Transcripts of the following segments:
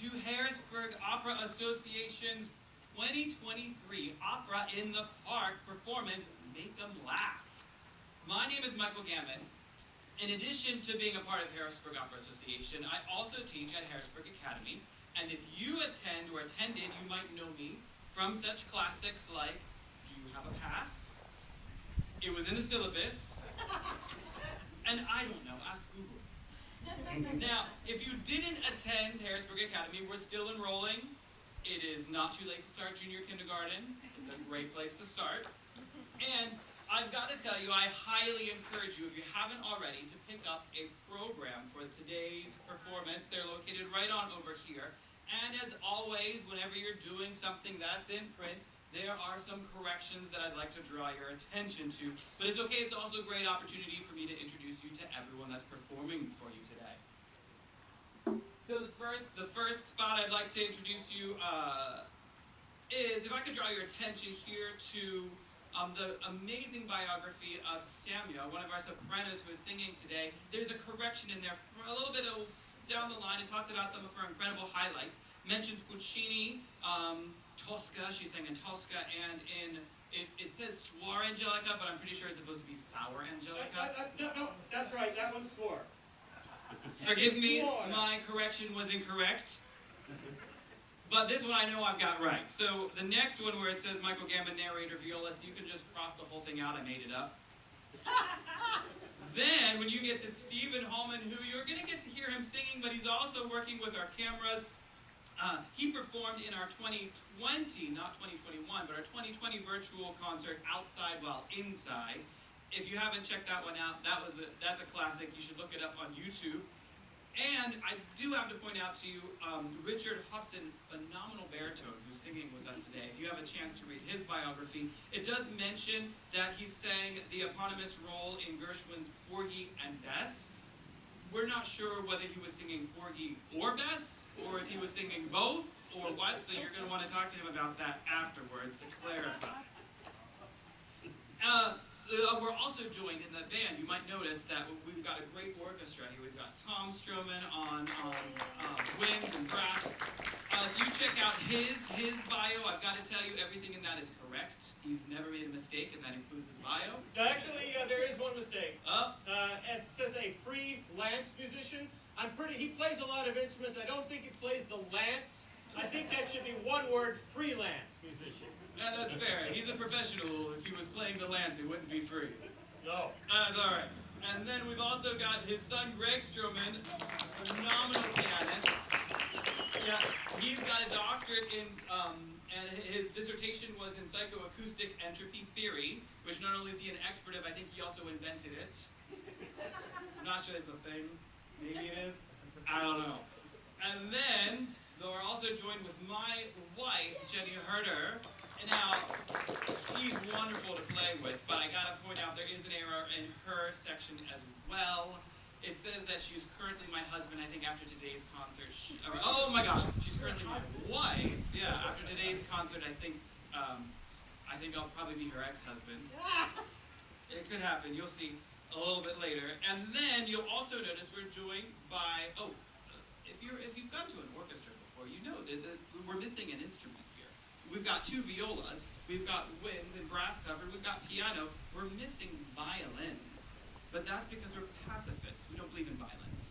to Harrisburg Opera Association's 2023 Opera in the Park performance, Make 'em Laugh. My name is Michael Gamon. In addition to being a part of Harrisburg Opera Association, I also teach at Harrisburg Academy. And if you attend or attended, you might know me from such classics like, Do You Have a Pass? It was in the syllabus. And I don't know, ask Google. Now, if you didn't attend Harrisburg Academy, we're still enrolling. It is not too late to start junior kindergarten. It's a great place to start. And I've got to tell you, I highly encourage you, if you haven't already, to pick up a program for today's performance. They're located right on over here. And as always, whenever you're doing something that's in print, there are some corrections that I'd like to draw your attention to. But it's okay, it's also a great opportunity for me to introduce you to everyone that's performing for you today. So the first spot I'd like to introduce you is, if I could draw your attention here to the amazing biography of Samia, one of our sopranos who is singing today. There's a correction in there a little bit down the line. It talks about some of her incredible highlights. Mentions Puccini, Tosca, she's singing Tosca, and it says Swar Angelica, but I'm pretty sure it's supposed to be Sour Angelica. No, that's right, that one's Swar. Forgive me, my correction was incorrect. But this one I know I've got right. So the next one where it says Michael Gamon, Narrator, Viola, so you can just cross the whole thing out, I made it up. Then, when you get to Stephen Hallman, who you're going to get to hear him him singing, but he's also working with our cameras. He performed in our 2020, not 2021, but our 2020 virtual concert, Outside While Inside. If you haven't checked that one out, that's a classic. You should look it up on YouTube. And I do have to point out to you Richard Hobson, phenomenal baritone, who's singing with us today. If you have a chance to read his biography, it does mention that he sang the eponymous role in Gershwin's Porgy and Bess. We're not sure whether he was singing Porgy or Bess, or if he was singing both, or what, so you're going to want to talk to him about that afterwards to clarify. We're also joined in the band. You might notice that we've got a great orchestra here. We've got Tom Strohman on winds and brass. You check out his bio. I've got to tell you, everything in that is correct. He's never made a mistake, and that includes his bio. Actually, there is one mistake. Oh. It says a freelance musician. He plays a lot of instruments. I don't think he plays the lance. I think that should be one word, freelance musician. Yeah, that's fair. He's a professional. If he was playing the lance, it wouldn't be free. No. That's all right. And then we've also got his son, Greg Strohman, phenomenal pianist. Yeah, he's got a doctorate in, and his dissertation was in psychoacoustic entropy theory, which not only is he an expert of, I think he also invented it. I'm not sure it's a thing. Maybe it is. I don't know. And then, though, we're also joined with my wife, Jenny Herder. And now, she's wonderful to play with, but I gotta point out there is an error in her section as well. It says that she's currently my husband. I think after today's concert, oh my gosh, she's currently my wife. Yeah, after today's concert, I think I'll probably be her ex-husband. It could happen. You'll see a little bit later. And then you'll also notice we're joined by if you've gone to an orchestra before, you know that we're missing an instrument. We've got two violas, we've got wind and brass covered, we've got piano, we're missing violins. But that's because we're pacifists, we don't believe in violence.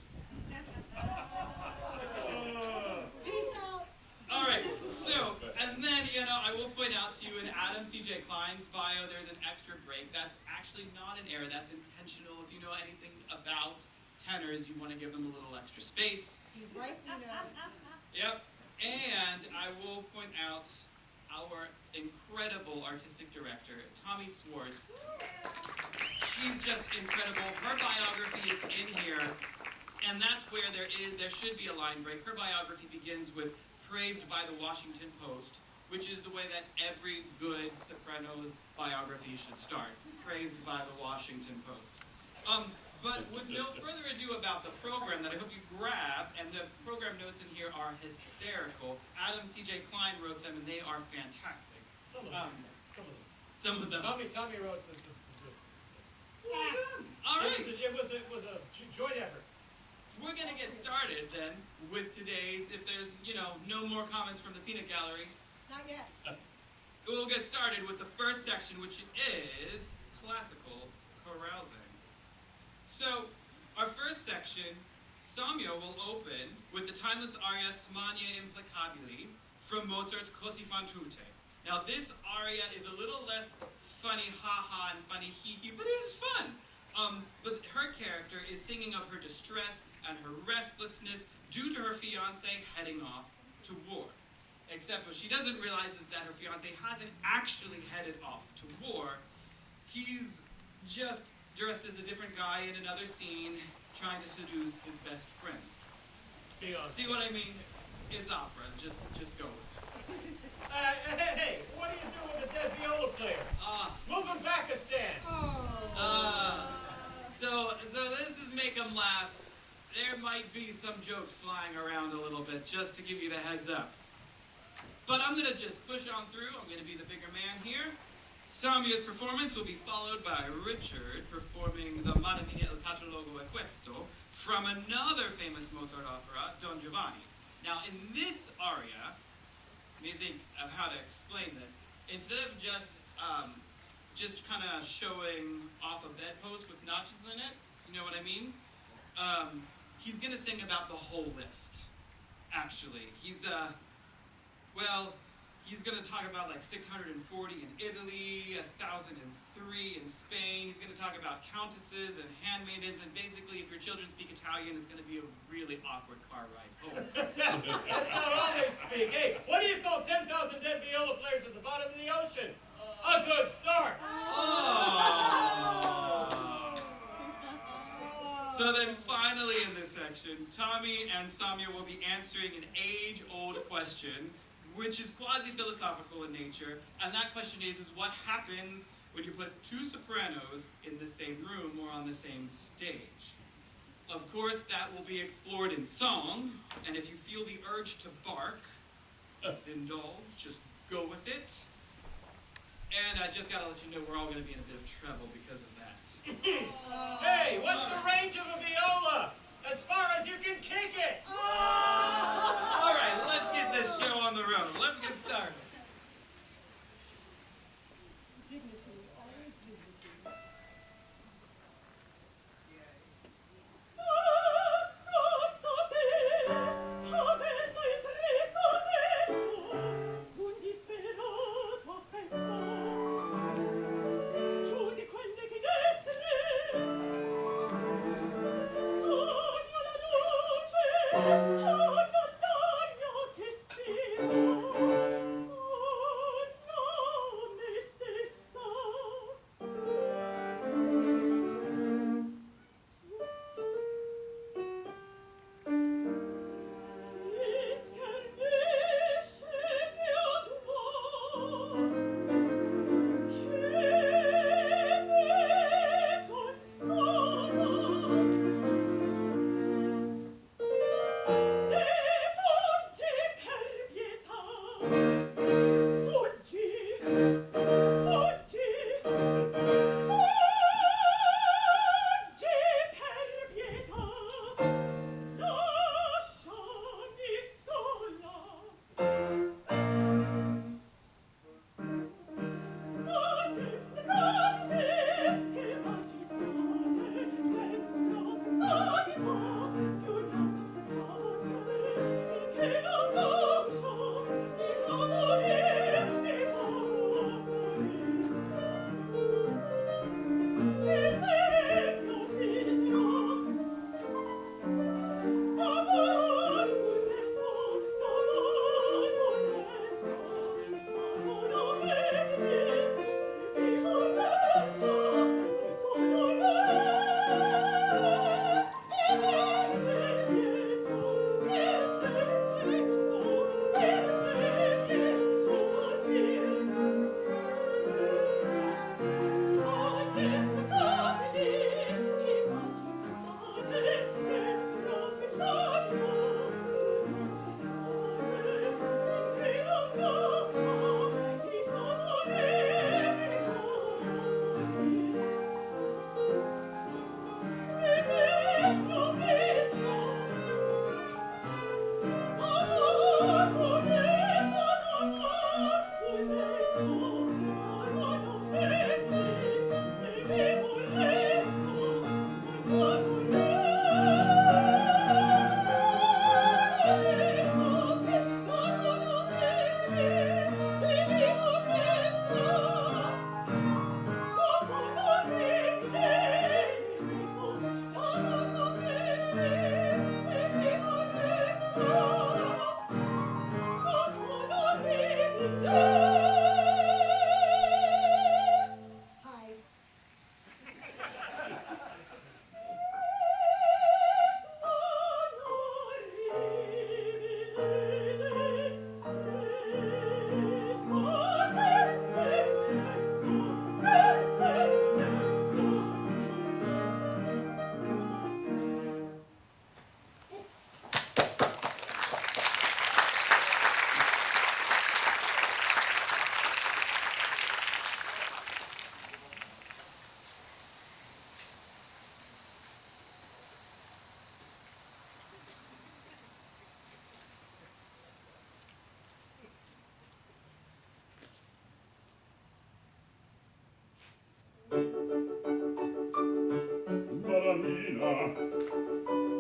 Peace out. Alright, so, and then, I will point out to you in Adam C.J. Klein's bio, there's an extra break. That's actually not an error, that's intentional. If you know anything about tenors, you want to give them a little extra space. He's right there. Yep, and I will point out our incredible artistic director, Tami Swartz. She's just incredible. Her biography is in here, and that's where there should be a line break. Her biography begins with praised by the Washington Post, which is the way that every good soprano's biography should start. Praised by the Washington Post. But with no further ado about the program that I hope you grab, and the program notes in here are hysterical. Adam C.J. Klein wrote them, and they are fantastic. Some of them. Tami wrote the All right. It was a joint effort. We're going to get started then with today's, if there's, no more comments from the peanut gallery. Not yet. We'll get started with the first section, which is classical carousing. So, our first section, Samia will open with the timeless aria Smania Implacabili from Mozart's Così fan tutte. Now, this aria is a little less funny ha-ha and funny hee-hee, but it is fun. But her character is singing of her distress and her restlessness due to her fiancé heading off to war. Except what she doesn't realize is that her fiancé hasn't actually headed off to war. He's just dressed as a different guy in another scene, trying to seduce his best friend. See what I mean? It's opera. Just go with it. Hey, what are you doing with the dead viola player? Move him back a stand. So this is make them laugh. There might be some jokes flying around a little bit, just to give you the heads up. But I'm gonna just push on through. I'm gonna be the bigger man here. Samia's performance will be followed by Richard performing the Mamma Mia il catalogo è questo from another famous Mozart opera, Don Giovanni. Now, in this aria, let me think of how to explain this. Instead of just kind of showing off a bedpost with notches in it, you know what I mean? He's gonna sing about the whole list. Actually, he's going to talk about like 640 in Italy, 1,003 in Spain. He's going to talk about countesses and handmaidens, and basically, if your children speak Italian, it's going to be a really awkward car ride home. That's not all they speak. Hey, what do you call 10,000 dead viola players at the bottom of the ocean? A good start. Oh. So then finally in this section, Tami and Samia will be answering an age-old question, which is quasi-philosophical in nature, and that question is what happens when you put two sopranos in the same room or on the same stage? Of course, that will be explored in song, and if you feel the urge to bark, indulge, just go with it. And I just gotta let you know we're all gonna be in a bit of trouble because of that. Hey, what's the range of a viola? As far as you can kick it! All right, let's get this show on the road. Let's get started. Dignity, always dignity.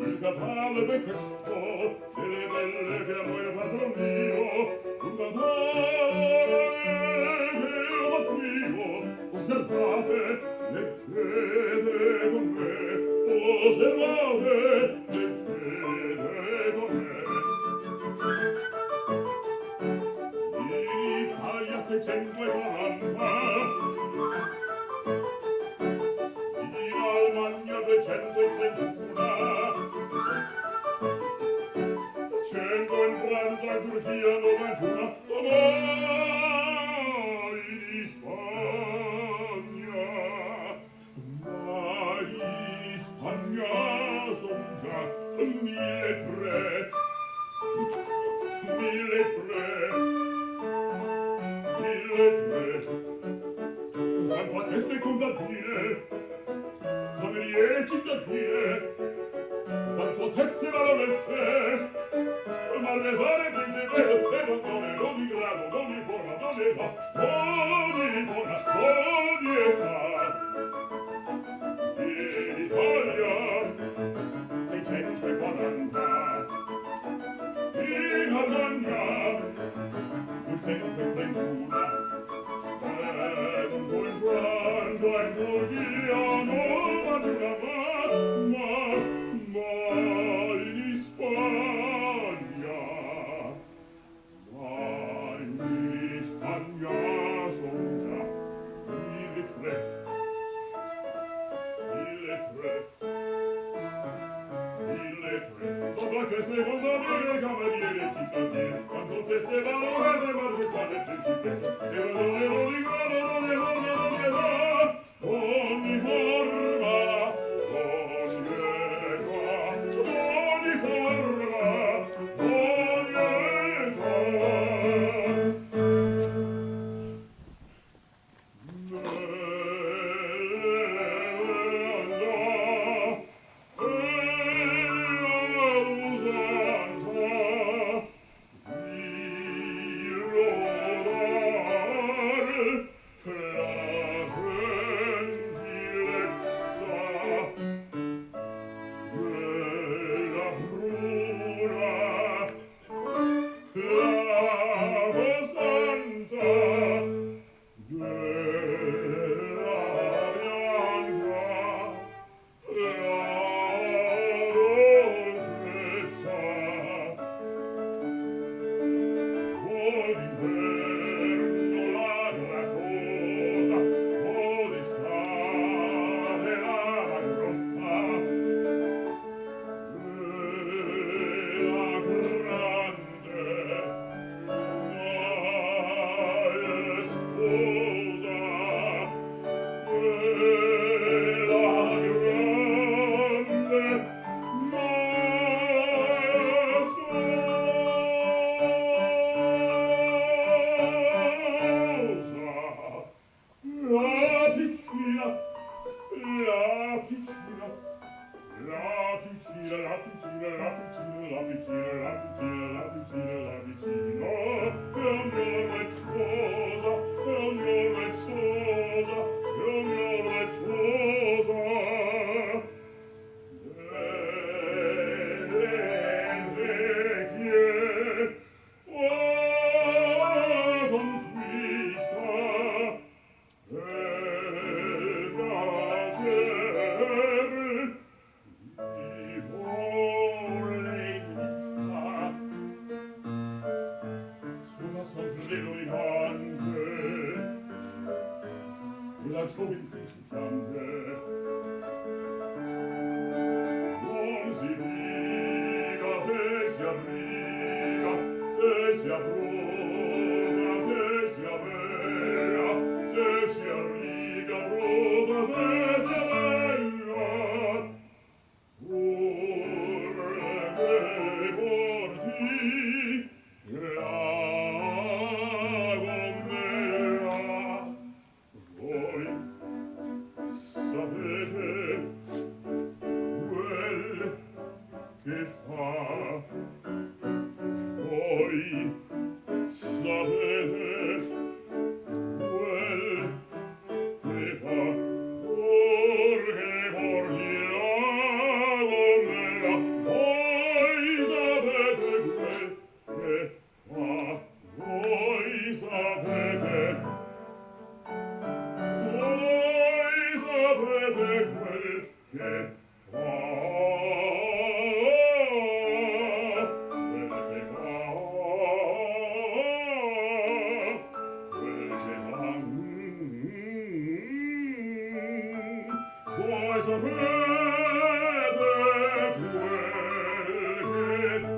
Il cavallo è questo, se le belle che amo il padronino, un cantare che amo qui, osservate, leggete con me, osservate, leggete con me. L'Italia 640, in Almagna 231, 100 in Francia, in Turchia 91, vai in Spagna, son già 1.300, 1.300, fan queste contadine, come le cittadine, fan potesse valoresse, ma le fare principe, e non di grado, non di forma, non di fa, ogni forma, ogni età. In Italia 640, in Almagna 231, Banjo in Francia, in Turchia, ma in Spagna son già 1.300. 1.300. Dopo che se contadine, cavaliere e cittadine, quando te se valorate, marchesane e principesse, e non di grado, non di forma, non di età, ogni forma, ogni età, ogni forma, ogni età. Se si arriga, bruta, se si arriga, che fa, quel che fa, quel che fa, voi sapete quel che fa.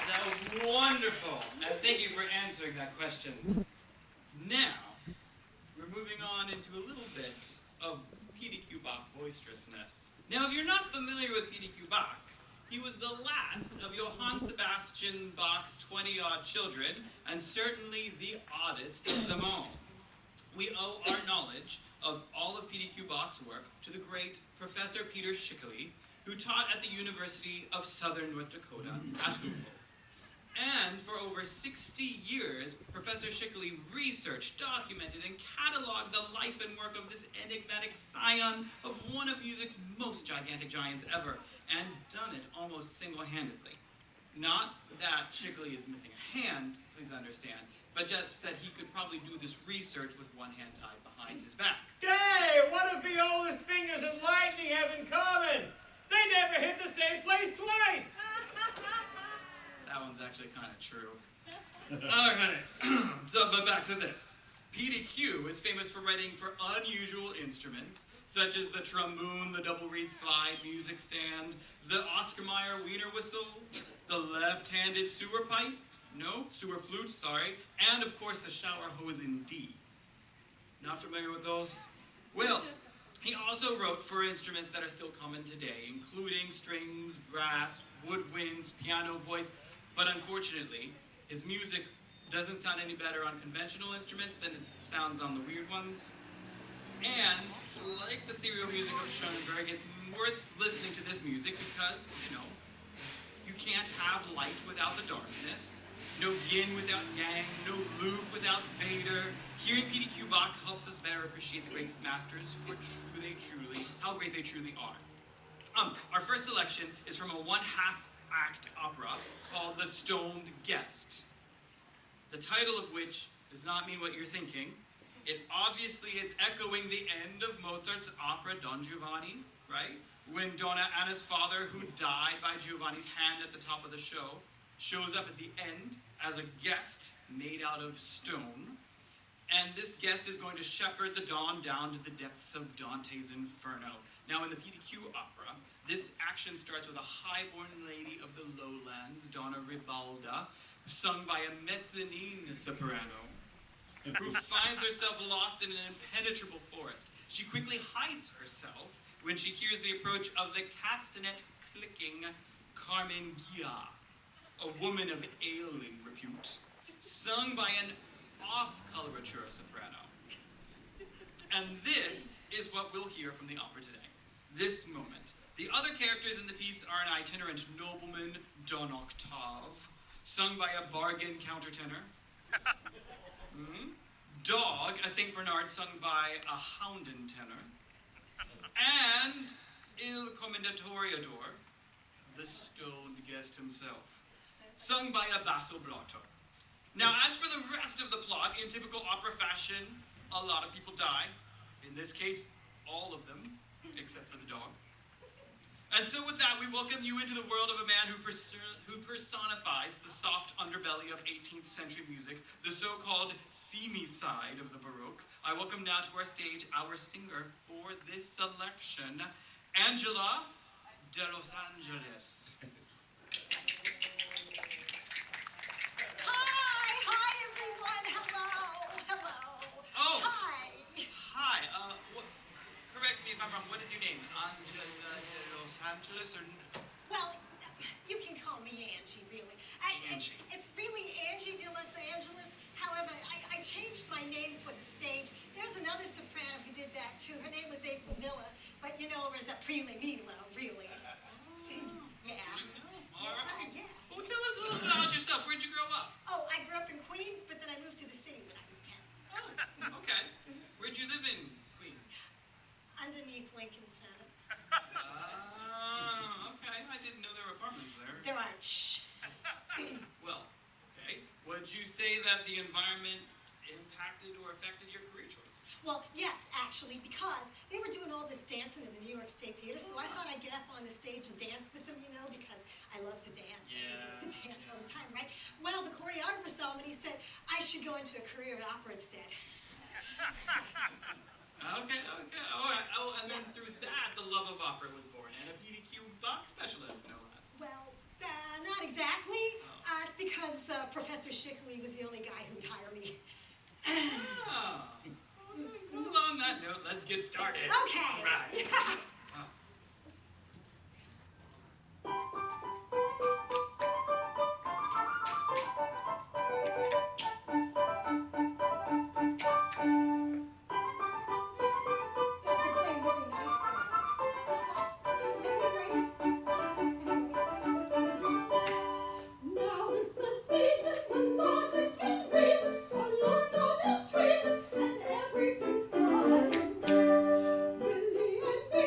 That was wonderful, and thank you for answering that question. Now, we're moving on into a little bit of P.D.Q. Bach boisterousness. Now, if you're not familiar with P.D.Q. Bach, he was the last of Johann Sebastian Bach's 20-odd children, and certainly the oddest of them all. We owe our knowledge of all of P.D.Q. Bach's work to the great Professor Peter Schickele, who taught at the University of Southern North Dakota at Hoople. And for over 60 years, Professor Schickele researched, documented, and cataloged the life and work of this enigmatic scion of one of music's most gigantic giants ever, and done it almost single-handedly. Not that Schickele is missing a hand, please understand, but just that he could probably do this research with one hand tied behind his back. Hey, what do Viola's fingers and lightning have in common? They never hit the same place twice! That one's actually kind of true. All right, but back to this. P.D.Q. is famous for writing for unusual instruments, such as the trombone, the double reed slide music stand, the Oscar Mayer Wiener whistle, the left-handed sewer pipe, No, sewer flute, sorry. And of course the shower hose in D. Not familiar with those? Well, he also wrote for instruments that are still common today, including strings, brass, woodwinds, piano, voice, but unfortunately, his music doesn't sound any better on conventional instruments than it sounds on the weird ones. And, like the serial music of Schoenberg, it's worth listening to this music because, you know, you can't have light without the darkness, no yin without yang, no Luke without Vader. Hearing PDQ Bach helps us better appreciate the great masters for how great they truly are. Our first selection is from a one-half-act opera called The Stoned Guest, the title of which does not mean what you're thinking. It obviously is echoing the end of Mozart's opera Don Giovanni, right? When Donna Anna's father, who died by Giovanni's hand at the top of the show, shows up at the end as a guest made out of stone. And this guest is going to shepherd the dawn down to the depths of Dante's Inferno. Now, in the PDQ opera, this action starts with a high-born lady of the lowlands, Donna Ribalda, sung by a mezzanine soprano, who finds herself lost in an impenetrable forest. She quickly hides herself when she hears the approach of the castanet-clicking Carmen Gia, a woman of ailing repute, sung by an off-coloratura soprano. And this is what we'll hear from the opera today. This moment. The other characters in the piece are an itinerant nobleman, Don Octave, sung by a bargain countertenor. Dog, a St. Bernard, sung by a Hounden tenor. And Il Commendatoriador, the stoned guest himself, sung by a basso blotto. Now, as for the rest of the plot, in typical opera fashion, a lot of people die. In this case, all of them, except for the dog. And so with that, we welcome you into the world of a man who personifies the soft underbelly of 18th century music, the so-called seamy side of the Baroque. I welcome now to our stage our singer for this selection, Angela de Los Angeles. Hi, everyone. Hello. Oh. Hi. Correct me if I'm wrong, what is your name? Angela de Los Angeles or... Well, you can call me Angie, really. Angie. It's really Angie de Los Angeles. However, I changed my name for the stage. There's another soprano who did that, too. Her name was April Miller, but you know her as a Prima Milo, really. Yeah. All right. Yeah. Well, tell us a little bit about yourself. Where'd you grow up? Oh, I grew up in Queens, but then I moved to the city when I was 10. Oh, okay. Where'd you live in Queens? Underneath Lincoln Center. Okay. I didn't know there were apartments there. There aren't. Shh. Well, okay. Would you say that the environment impacted or affected your career choice? Well, yes, actually, because they were doing all this dancing in the New York State Theater, so I thought I'd get up on the stage and dance with them, you know, because I love to dance. I just love to dance all the time, right? Well, the choreographer saw me and he said, I should go into a career in opera instead. Okay. All right. Oh, and then through that, the love of opera was born, and a PDQ Bach specialist, no less. Well, not exactly. It's because Professor Shickley was the only guy who'd hire me. Well, on that note, let's get started. Okay. All right. Now is the season when logic and reason are locked on his treason, and everything's fine. Willie and me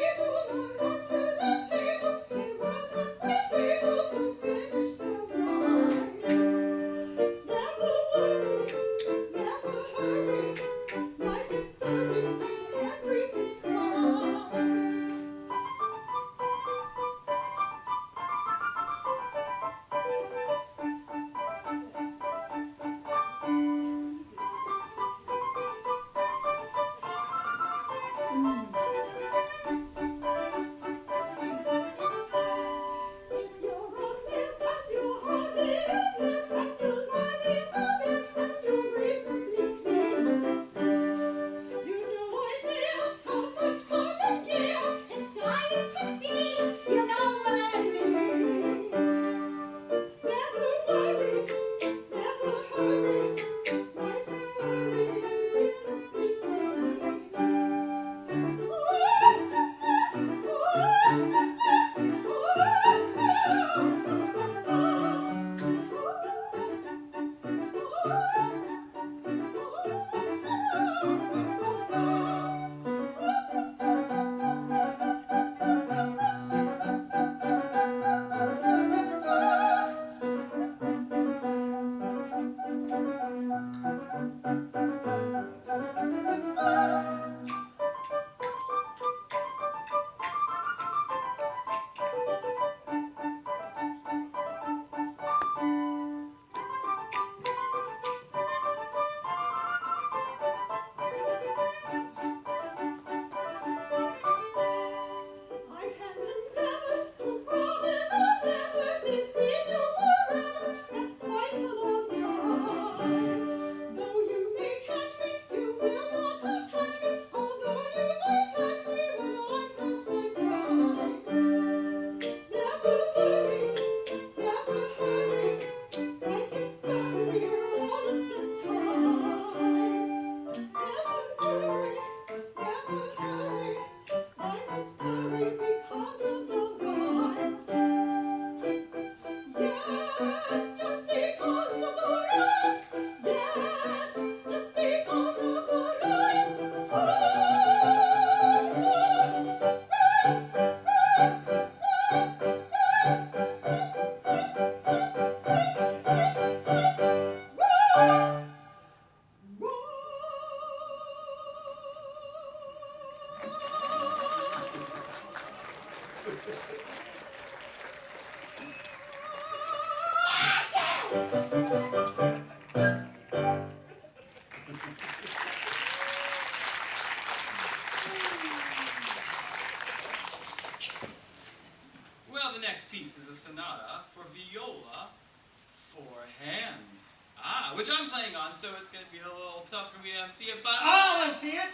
which I'm playing on, so it's going to be a little tough for me to MC it, but... I'll MC it.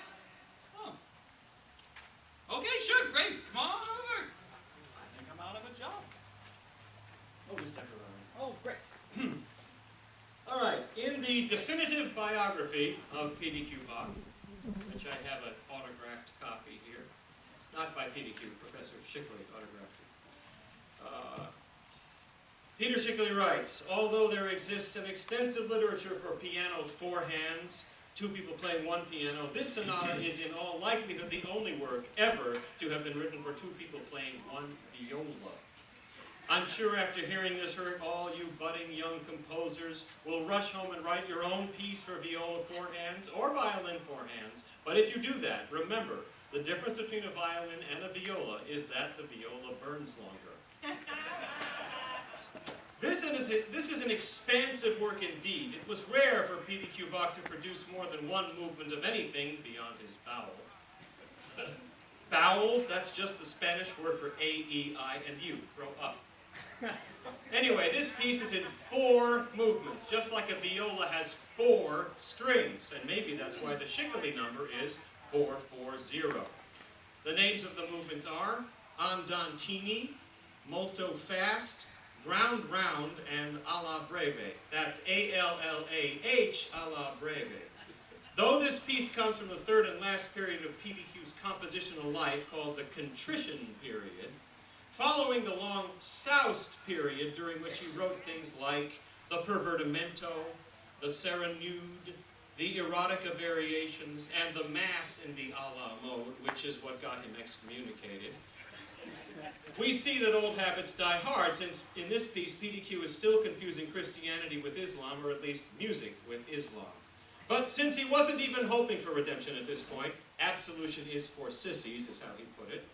Oh. Okay, sure, great. Come on over. I think I'm out of a job. Oh, just temporarily. Oh, great. All right, in the definitive biography of PDQ Bach, which I have an autographed copy here. It's not by PDQ, Professor Schickley autographed it. Peter Schickley writes, although there exists an extensive literature for piano four hands, two people playing one piano, this sonata is in all likelihood the only work ever to have been written for two people playing one viola. I'm sure after hearing this work, all you budding young composers will rush home and write your own piece for viola four hands or violin four hands. But if you do that, remember, the difference between a violin and a viola is that the viola burns longer. This is an expansive work indeed. It was rare for PDQ Bach to produce more than one movement of anything beyond his vowels. Vowels, that's just the Spanish word for A, E, I, and U. Grow up. Anyway, this piece is in 4 movements, just like a viola has 4 strings, and maybe that's why the Schickley number is 440. The names of the movements are Andantini, Molto Fast, Ground Round, and Alla Breve. That's A-L-L-A-H, Alla Breve. Though this piece comes from the third and last period of PDQ's compositional life, called the contrition period, following the long soused period during which he wrote things like the Pervertimento, the Serenude, the Erotica Variations, and the Mass in the Alla mode, which is what got him excommunicated. We see that old habits die hard, since in this piece PDQ is still confusing Christianity with Islam, or at least music with Islam. But since he wasn't even hoping for redemption at this point, absolution is for sissies, is how he put it,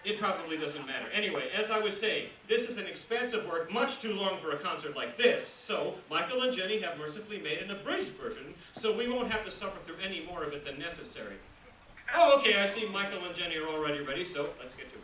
it probably doesn't matter. Anyway, as I was saying, this is an expansive work, much too long for a concert like this, so Michael and Jenny have mercifully made an abridged version, so we won't have to suffer through any more of it than necessary. Oh, okay, I see Michael and Jenny are already ready, so let's get to it.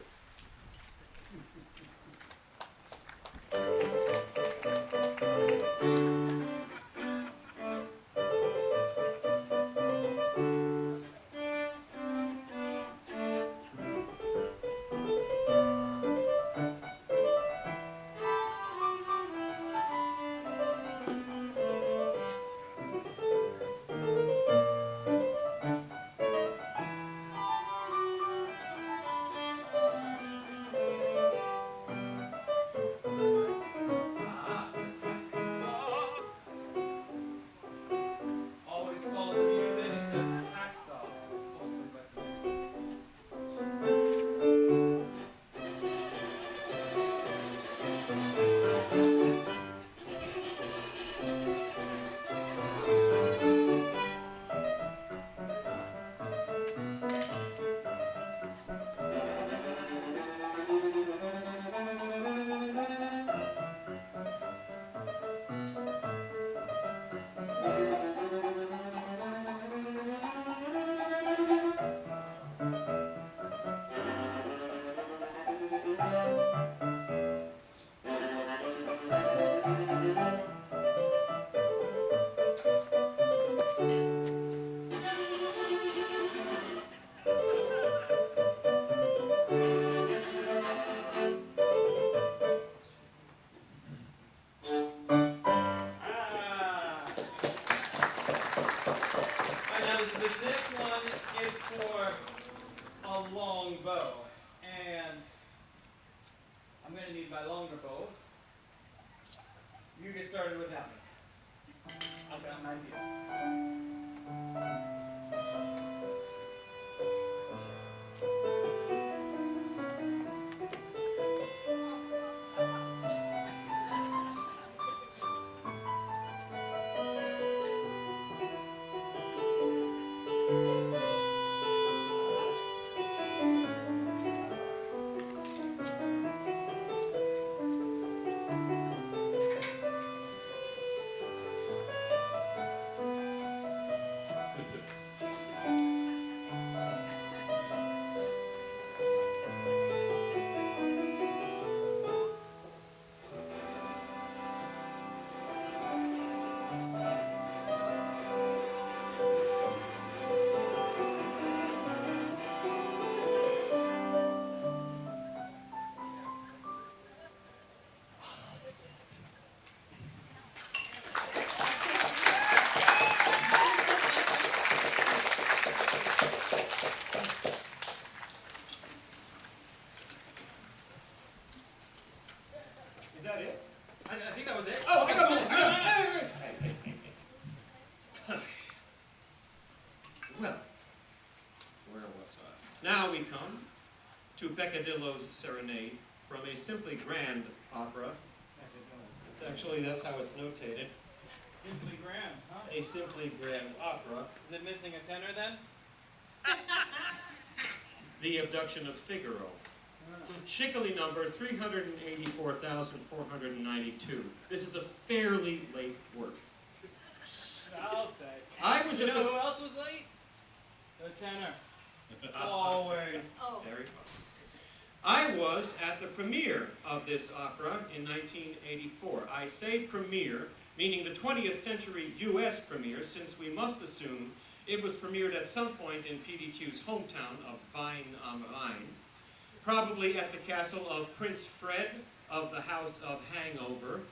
Well, where was I? Now we come to Peccadillo's Serenade from a simply grand opera. It's actually, that's how it's notated. Simply grand, huh? A simply grand opera. Is it missing a tenor then? The Abduction of Figaro. Schickily number 384,492. This is a fairly late work. I'll say. I was You at know the... who else was late? The tenor. Always. Oh. Very fun. I was at the premiere of this opera in 1984. I say premiere, meaning the 20th century U.S. premiere, since we must assume it was premiered at some point in PDQ's hometown of Vine am Rhein, probably at the castle of Prince Fred of the House of Hangover,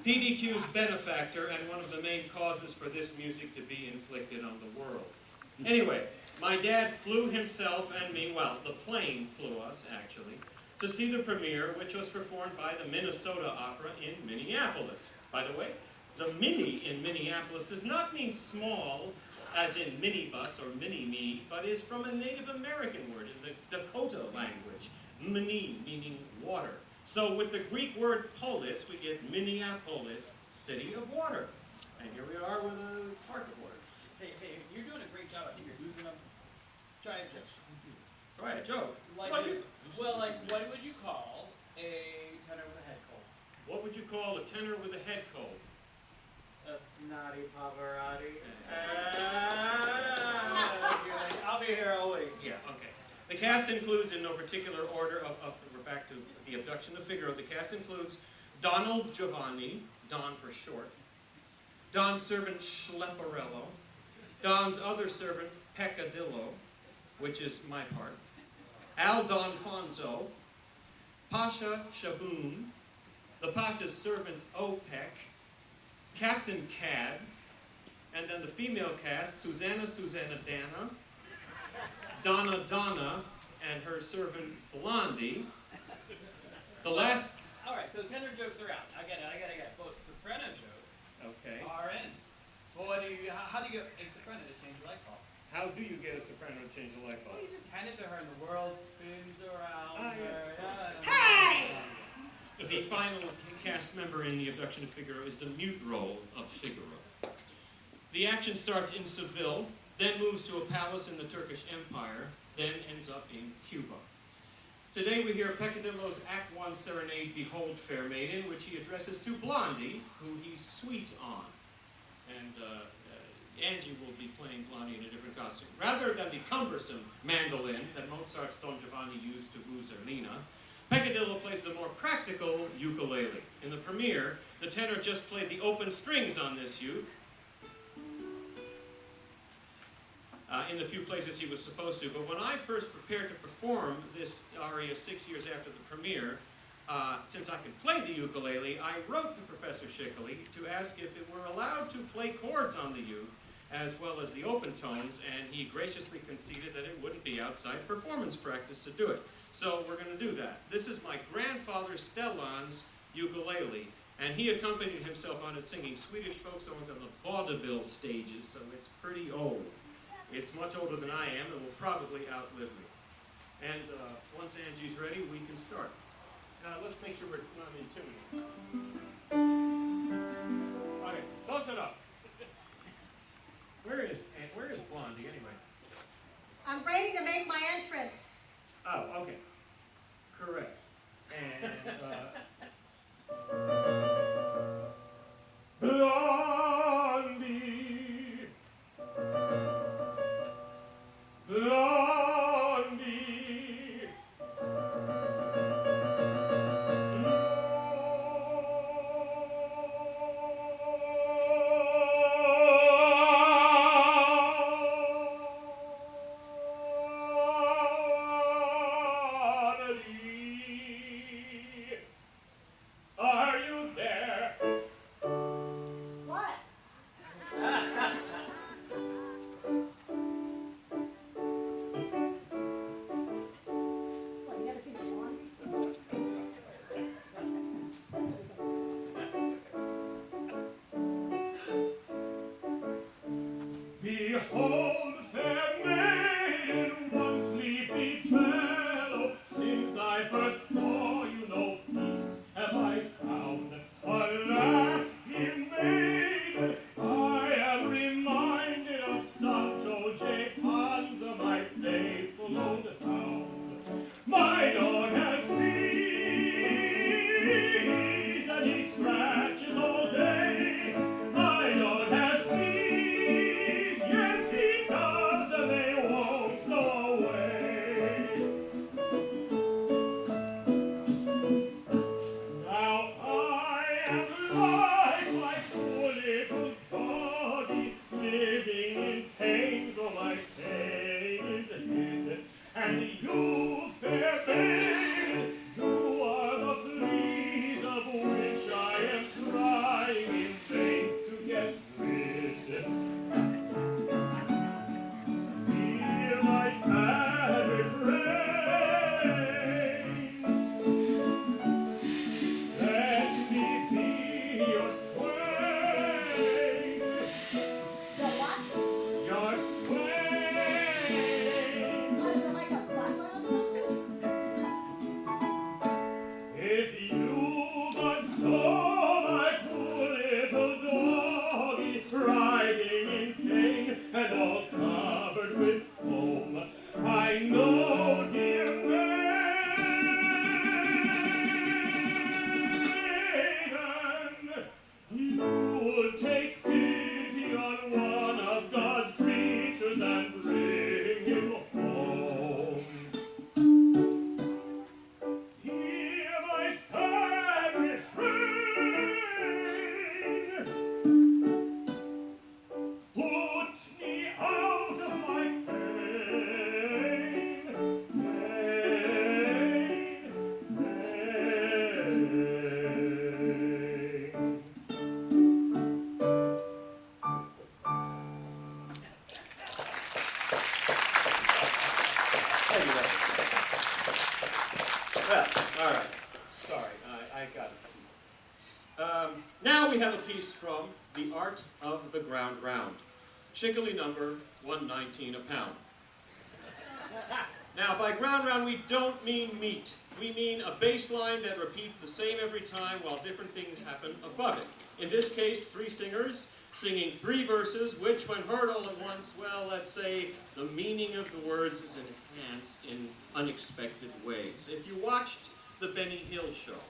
PDQ's benefactor and one of the main causes for this music to be inflicted on the world. Anyway, my dad flew himself and me, well, the plane flew us, actually, to see the premiere, which was performed by the Minnesota Opera in Minneapolis. By the way, the mini in Minneapolis does not mean small, as in minibus or mini-me, but is from a Native American word in the Dakota language, mini, meaning water. So with the Greek word polis, we get Minneapolis, city of water. And here we are with a park of water. Hey, you're doing a great job. I think you're losing them. Try a joke. Try a joke. Like What this. you- Well, like, what would you call a tenor with a head cold? What would you call a tenor with a head cold? A snotty Pavarotti. Yeah. I'll be here all week. Yeah, okay. The cast includes, in no particular order, we're back to the Abduction of Figaro. The cast includes Donald Giovanni, Don for short, Don's servant Schlepperello, Don's other servant Peccadillo, which is my part, Al Donfonso, Pasha Shaboon, the Pasha's servant Opek, Captain Cad, and then the female cast, Susanna Dana, Donna, and her servant Blondie. The last... All right, so tenor jokes are out. I get it. Both soprano jokes Okay. are in. Well, how do you get a soprano to change a light bulb? How do you get a soprano to change a light Well, bulb? you just hand it to her and the world spins around Ah, yes, her. of course. Hey! The final cast member in the Abduction of Figaro is the mute role of Figaro. The action starts in Seville, then moves to a palace in the Turkish Empire, then ends up in Cuba. Today we hear Peccadillo's Act 1 Serenade, Behold Fair Maiden, which he addresses to Blondie, who he's sweet on. And Angie will be playing Blondie in a different costume. Rather than the cumbersome mandolin that Mozart's Don Giovanni used to woo Zerlina, Peccadillo plays the more practical ukulele. In the premiere, the tenor just played the open strings on this uke, in the few places he was supposed to. But when I first prepared to perform this aria 6 years after the premiere, since I could play the ukulele, I wrote to Professor Schickele to ask if it were allowed to play chords on the uke as well as the open tones, and he graciously conceded that it wouldn't be outside performance practice to do it. So we're going to do that. This is my grandfather Stellan's ukulele, and he accompanied himself on it singing Swedish folk songs on the vaudeville stages, so it's pretty old. It's much older than I am and will probably outlive me. And once Angie's ready, we can start. Let's make sure we're not in tune. Okay, close it up. Where is Blondie anyway? I'm ready to make my entrance. Oh, okay. Correct. And Blondie, Blondie, are you there? What? What, you never seen the Blondie? Behold living in pain, though my pain is hid. And you, fair babe, you are the fleas of which I am trying in vain to get rid. Hear my sad refrain. Let me be your swain. The what? Your swain. Oh, is it like a butler or something? If you but saw my poor little doggy writhing in pain and all covered with foam, I know, dear maiden, you would take pity on one of God's creatures and bring him home. Hear my sad refrain. Put me out of my pain. Pain, pain. Thank you, Ray. Well, all right. Sorry, I got it. Now we have a piece from The Art of the Ground Round. Shickley number 119 a pound. Now, by ground round, we don't mean meat. We mean a bass line that repeats the same every time while different things happen above it. In this case, 3 singers singing 3 verses, which, when heard all at once, well, let's say the meaning of the words is enhanced in unexpected ways. If you watched the Benny Hill show,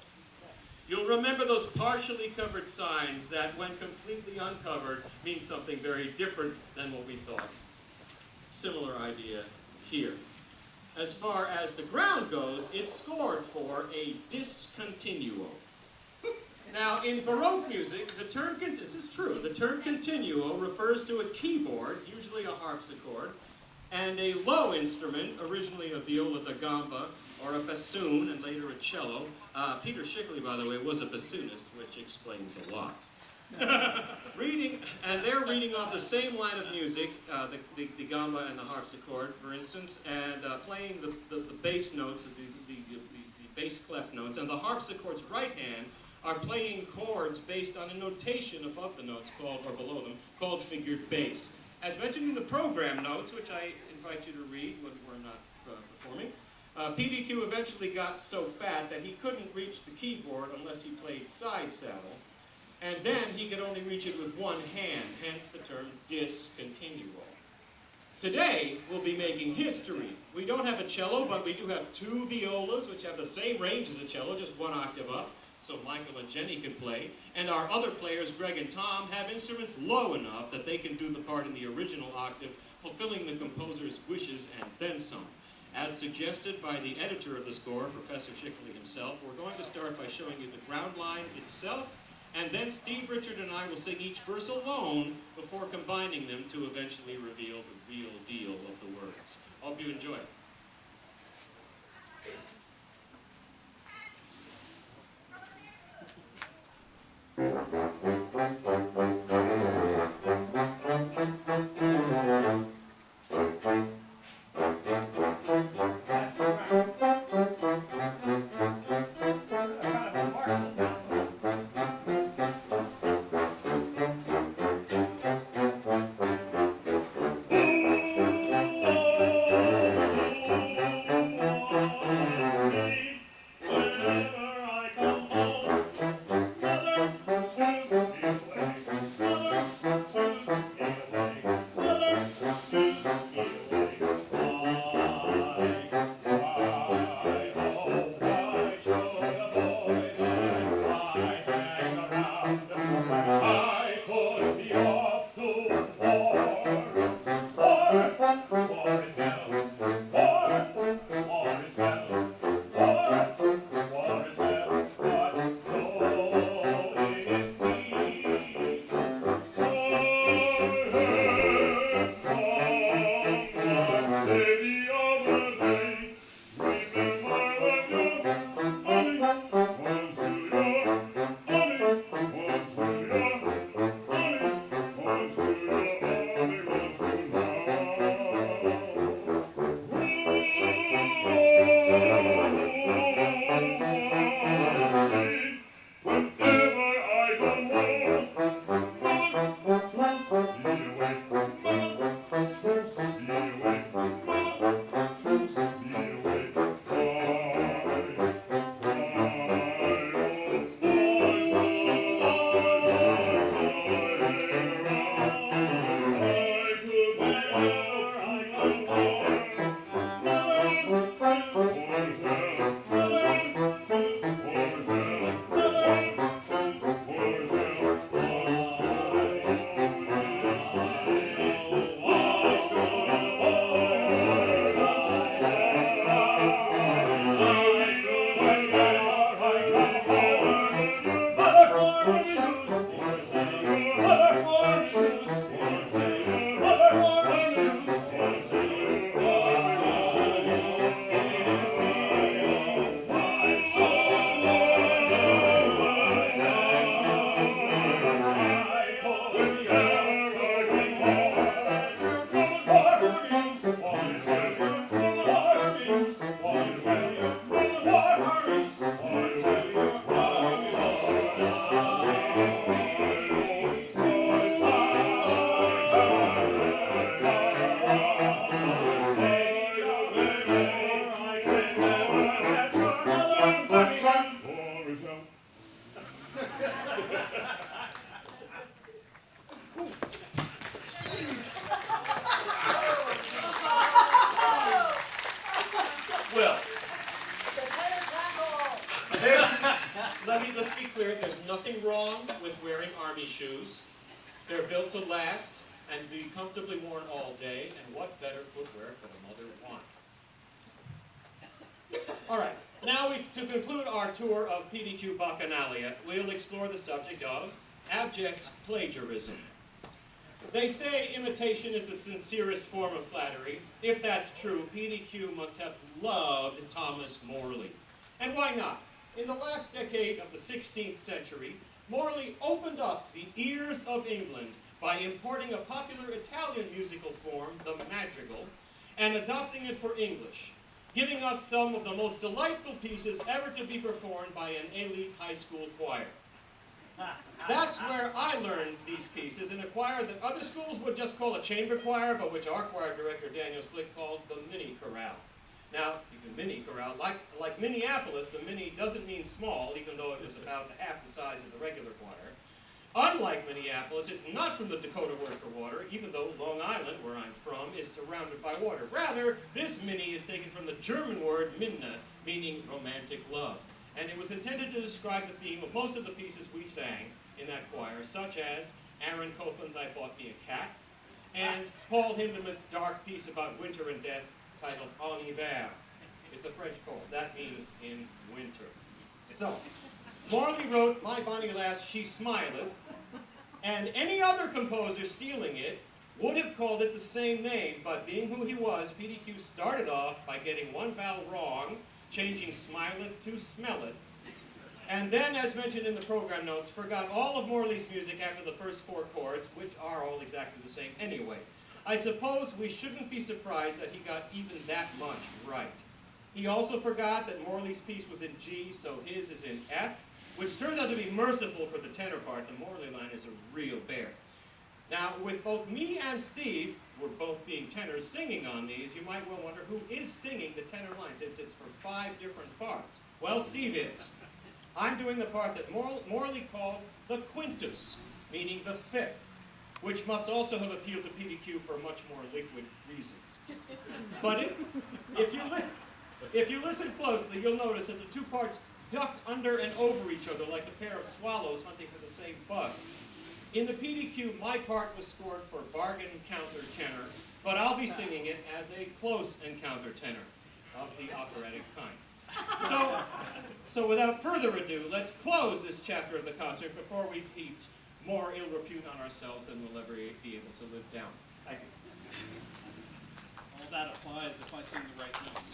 you'll remember those partially covered signs that, when completely uncovered, mean something very different than what we thought. Similar idea here. As far as the ground goes, it's scored for a discontinuo. Now, in Baroque music, the term, this is true, the term continuo refers to a keyboard, usually a harpsichord, and a low instrument, originally a viola da gamba, or a bassoon, and later a cello. Peter Shickley, by the way, was a bassoonist, which explains a lot. They're reading off the same line of music, the gamba and the harpsichord, for instance, and playing the bass notes, the bass clef notes, and the harpsichord's right hand are playing chords based on a notation above the notes called, or below them, called figured bass. As mentioned in the program notes, which I invite you to read when we're not performing, PDQ eventually got so fat that he couldn't reach the keyboard unless he played side saddle, and then he could only reach it with one hand, hence the term discontinuo. Today, we'll be making history. We don't have a cello, but we do have 2 violas, which have the same range as a cello, just 1 octave up, so Michael and Jenny can play, and our other players, Greg and Tom, have instruments low enough that they can do the part in the original octave, fulfilling the composer's wishes and then some. As suggested by the editor of the score, Professor Shickley himself, we're going to start by showing you the ground line itself, and then Steve, Richard, and I will sing each verse alone before combining them to eventually reveal the real deal of the words. Hope you enjoy. Well, let's be clear, there's nothing wrong with wearing army shoes. They're built to last and be comfortably worn all day, and what better footwear could a mother want? All right, now to conclude our tour of PDQ Bacchanalia, we'll explore the subject of abject plagiarism. They say imitation is the sincerest form of flattery. If that's true, PDQ must have loved Thomas Morley. And why not? In the last decade of the 16th century, Morley opened up the ears of England by importing a popular Italian musical form, the madrigal, and adopting it for English, giving us some of the most delightful pieces ever to be performed by an elite high school choir. That's where I learned these pieces in a choir that other schools would just call a chamber choir, but which our choir director, Daniel Slick, called the mini chorale. Now, you can mini chorale, like Minneapolis, the mini doesn't mean small, even though it was about half the size of the regular choir. Unlike Minneapolis, it's not from the Dakota word for water, even though Long Island, where I'm from, is surrounded by water. Rather, this mini is taken from the German word minne, meaning romantic love. And it was intended to describe the theme of most of the pieces we sang in that choir, such as Aaron Copland's I Bought Me a Cat, and Paul Hindemith's dark piece about winter and death, titled En Hiver. It's a French poem. That means in winter. So, Morley wrote My Bonnie Lass, She Smileth, and any other composer stealing it would have called it the same name, but being who he was, PDQ started off by getting one vowel wrong, changing smileth to smelleth, and then, as mentioned in the program notes, forgot all of Morley's music after the first 4 chords, which are all exactly the same anyway. I suppose we shouldn't be surprised that he got even that much right. He also forgot that Morley's piece was in G, so his is in F, which turns out to be merciful for the tenor part. The Morley line is a real bear. Now, with both me and Steve, we're both being tenors singing on these, you might well wonder who is singing the tenor lines. It's for 5 different parts. Well, Steve is. I'm doing the part that Morley called the quintus, meaning the 5th, which must also have appealed to PDQ for much more liquid reasons. But if you listen closely, you'll notice that the 2 parts duck under and over each other like a pair of swallows hunting for the same bug. In the PDQ, my part was scored for bargain countertenor, but I'll be singing it as a close encounter tenor of the operatic kind. So without further ado, let's close this chapter of the concert before we repeat more ill repute on ourselves than we'll ever be able to live down. Thank you. All that applies if I sing the right notes.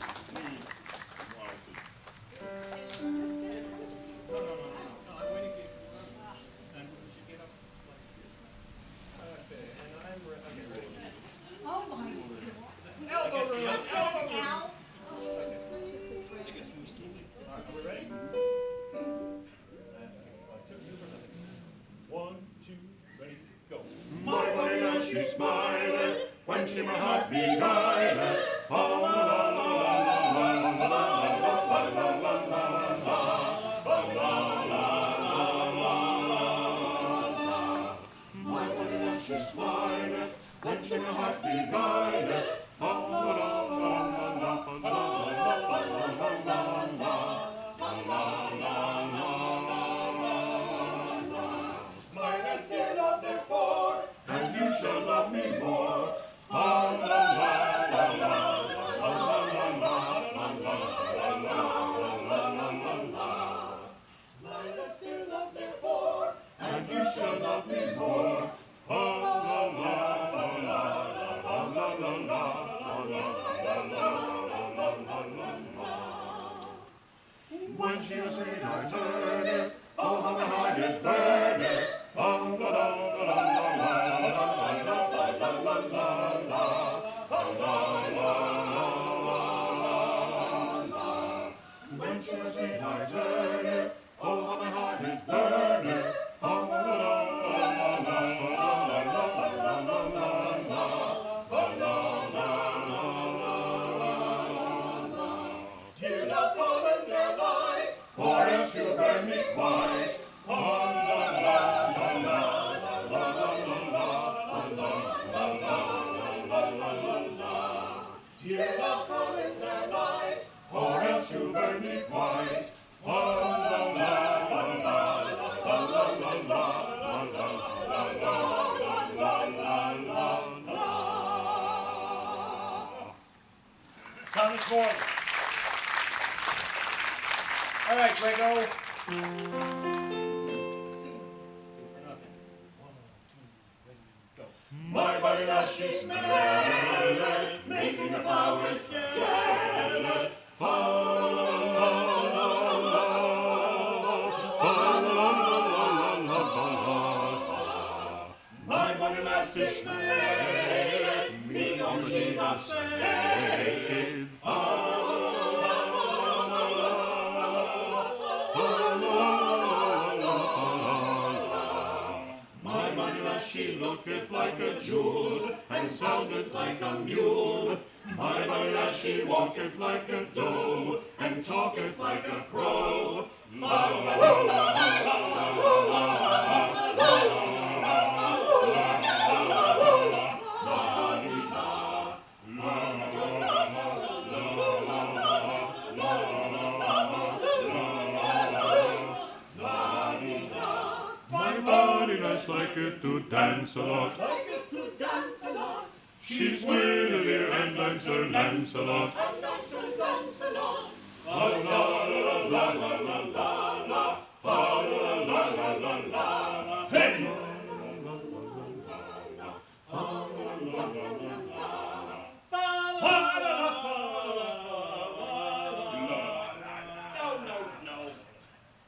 No, I'm waiting for you. Then we should get up. Okay, and I'm ready. Oh my Elbow room, elbow room. Al. I guess we're still waiting. Are we ready? One, two, ready, go. My body as she smileth, when she my heart beguileth. Fa la la la la la la la la la la la la. Fa la la la la la la. My body as she smileth, when she my heart beguileth. Fa la la la la la la la la la la la. Fa la la la la. Smile as dear love therefore, and you shall love me more. Fa la la la la la la la la la la la. Smile as dear love therefore, and you shall love me more. Fa la la la la la la la la. When she was sweet, I turned it. Oh, how my heart it burneth. Fa la la la la la la la la la la la. Fa la la la la la. When she was sweet, I turned it. Oh, how my heart it burneth. Fa la la la la la la la la la la. Fa la la la la la. Dear love, fall in their light, or else you'll burn me quite. Fa la la la la la la la la la la la. Dear love, fall in their light, or else you'll burn me quite. Fa la la la la la la la la la. Thomas Ford. All right, Grego. My body as she smelleth, making the flowers jealous. Fa la la la la la. Fa la la la la la. My body as she smelleth, me on she not saved. Fa la la la la la. Fa la la la la. My body as she looketh like a jewel, and soundeth like a mule. My body as she walketh like a doe, and talketh like a crow. La la la la la la la My body liketh to dance a lot. She's Guinevere and I'm Sir Lancelot. Fa la la la la la la la. Fa la la la la la la. Hey! Fa la la la la la. Fa la la la No.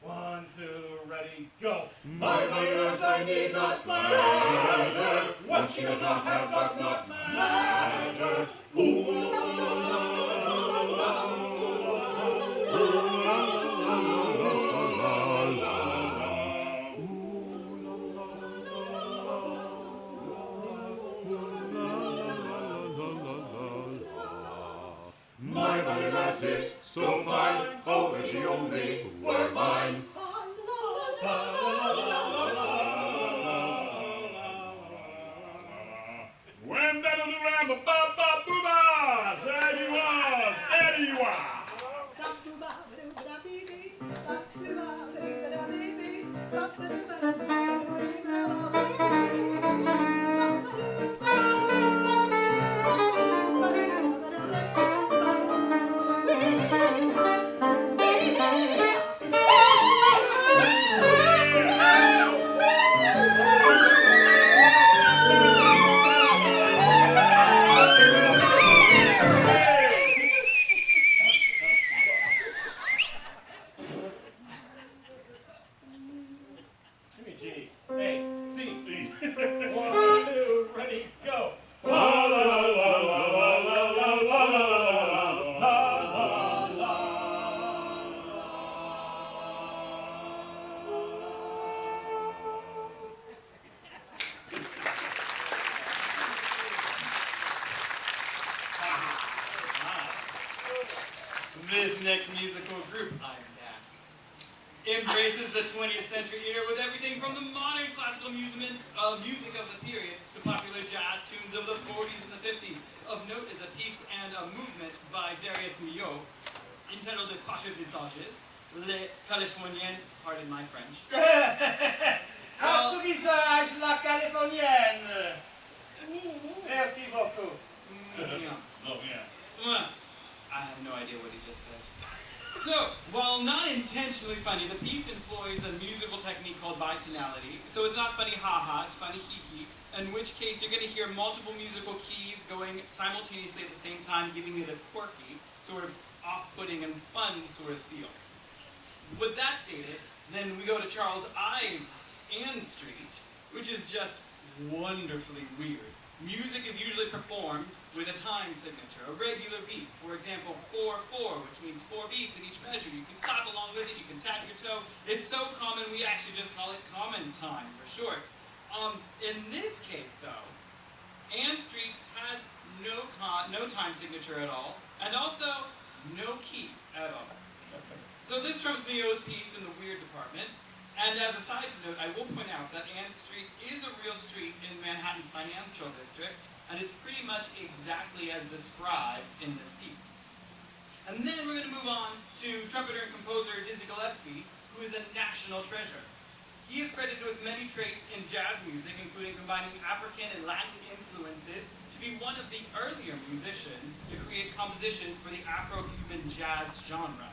1, 2, ready, go. My yes, I need not matter. What she doth not have doth not matter. Ooh la la la la la. Ooh la la la la la la. Ooh la la la la. My body lass is so fine. Oh, if she only were mine. When that little ram ba ba boo ba, there you are, there you are. This next musical group, I'm back, embraces the 20th century era with everything from the modern classical music of the period to popular jazz tunes of the 40s and the 50s. Of note is a piece and a movement by Darius Milhaud entitled Le Quatre Visages, Les Californiennes, pardon my French. Quatre visages, la Californienne. Merci beaucoup. I have no idea what he just said. So, while not intentionally funny, the piece employs a musical technique called bitonality. So it's not funny ha-ha, it's funny hee-hee, in which case you're going to hear multiple musical keys going simultaneously at the same time, giving it a quirky, sort of off-putting and fun sort of feel. With that stated, then we go to Charles Ives' Ann Street, which is just wonderfully weird. Music is usually performed with a time signature, a regular beat. For example, 4/4, which means 4 beats in each measure. You can clap along with it, you can tap your toe. It's so common, we actually just call it common time for short. In this case, though, Ann Street has no time signature at all, and also no key at all. So this trumps Milhaud's piece in the weird department. And as a side note, I will point out that Ann Street is a real street in Manhattan's financial district, and it's pretty much exactly as described in this piece. And then we're going to move on to trumpeter and composer Dizzy Gillespie, who is a national treasure. He is credited with many traits in jazz music, including combining African and Latin influences, to be one of the earlier musicians to create compositions for the Afro-Cuban jazz genre.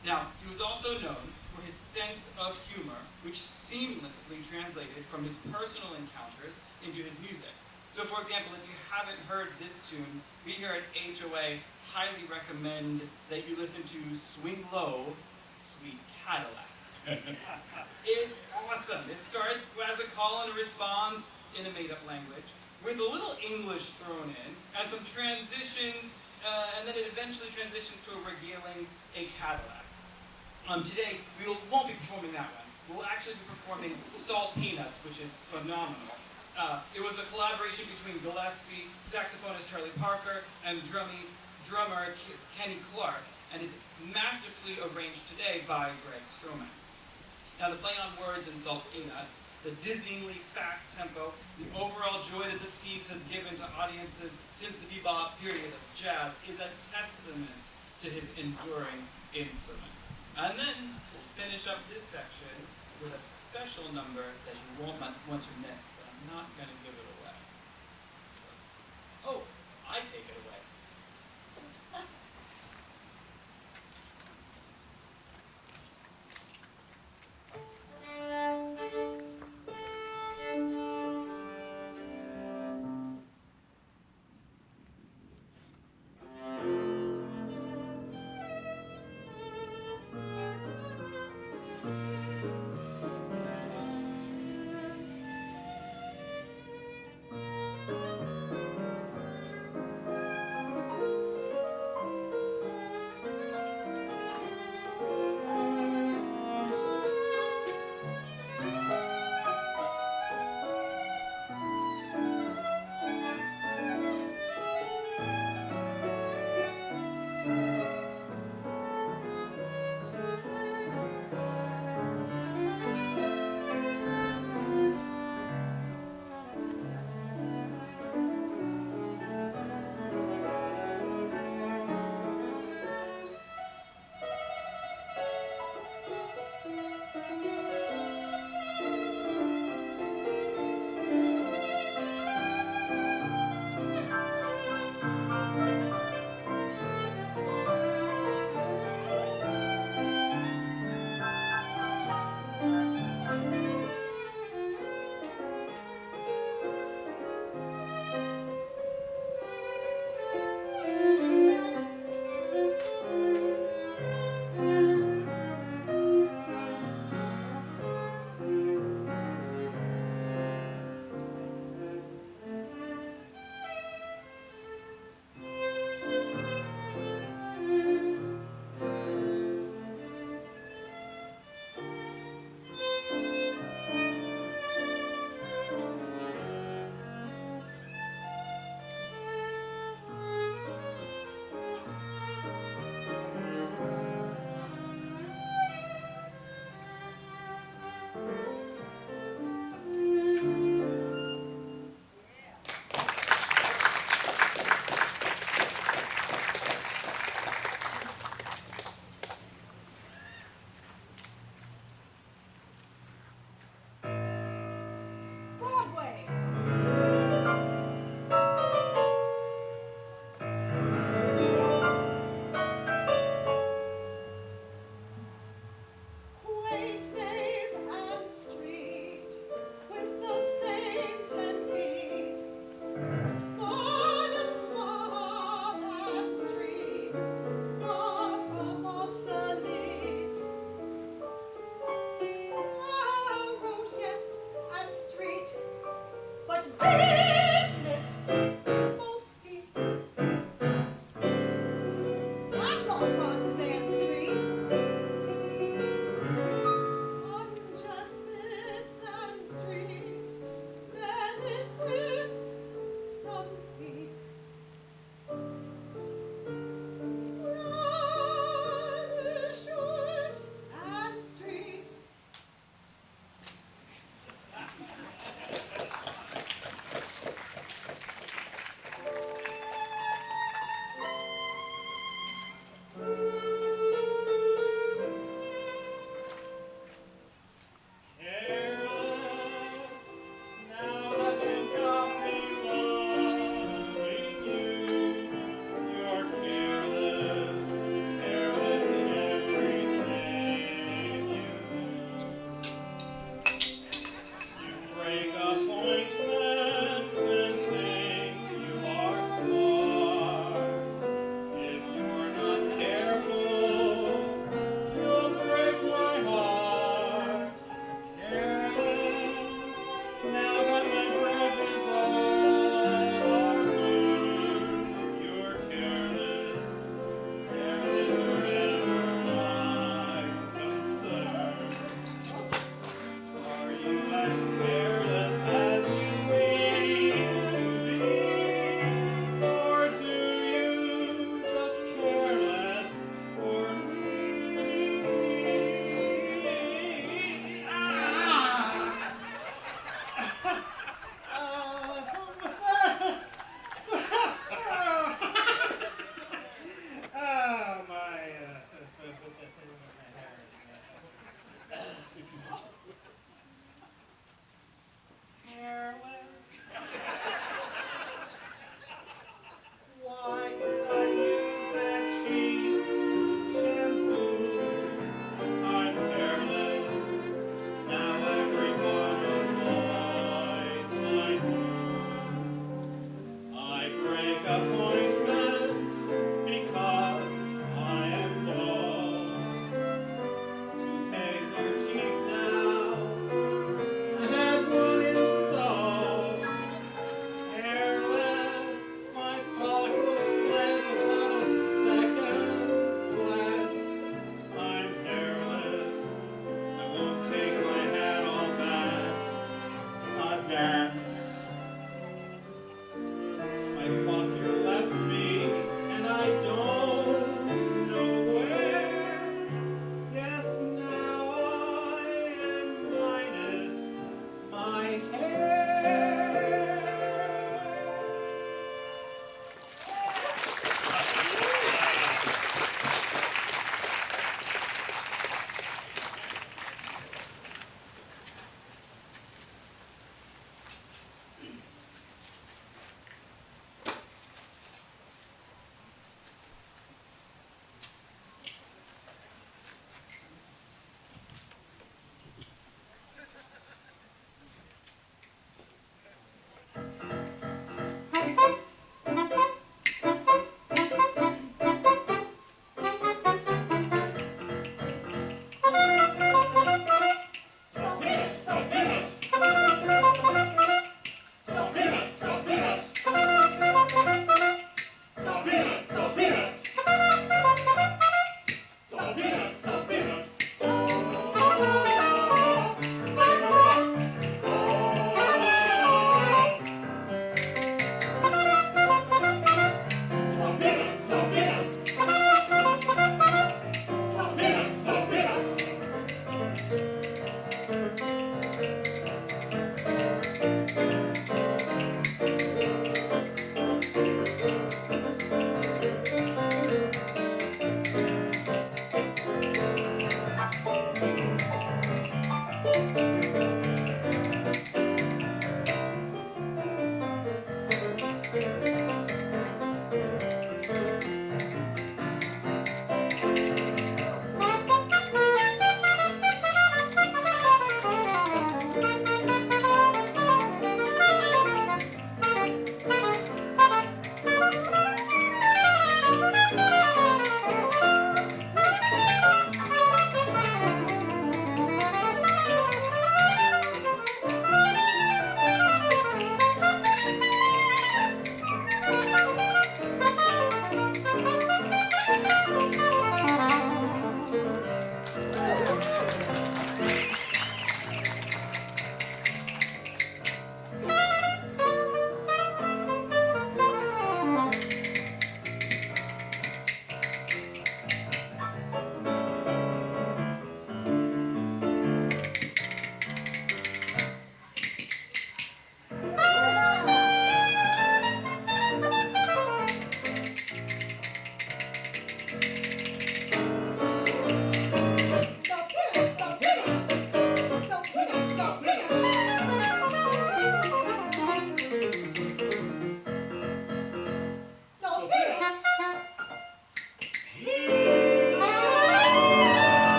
Now, he was also known for his sense of humor, which seamlessly translated from his personal encounters into his music. So for example, if you haven't heard this tune, we here at HOA highly recommend that you listen to Swing Low, Sweet Cadillac. It's awesome. It starts as a call and a response in a made-up language, with a little English thrown in, and some transitions, and then it eventually transitions to a regaling a Cadillac. Today, we won't be performing that one. We'll actually be performing Salt Peanuts, which is phenomenal. It was a collaboration between Gillespie, saxophonist Charlie Parker, and drummer Kenny Clark, and it's masterfully arranged today by Greg Strohman. Now, the play on words in Salt Peanuts, the dizzyingly fast tempo, the overall joy that this piece has given to audiences since the bebop period of jazz is a testament to his enduring influence. And then we'll finish up this section with a special number that you won't want to miss, but I'm not going to give it away. Oh, I take it away.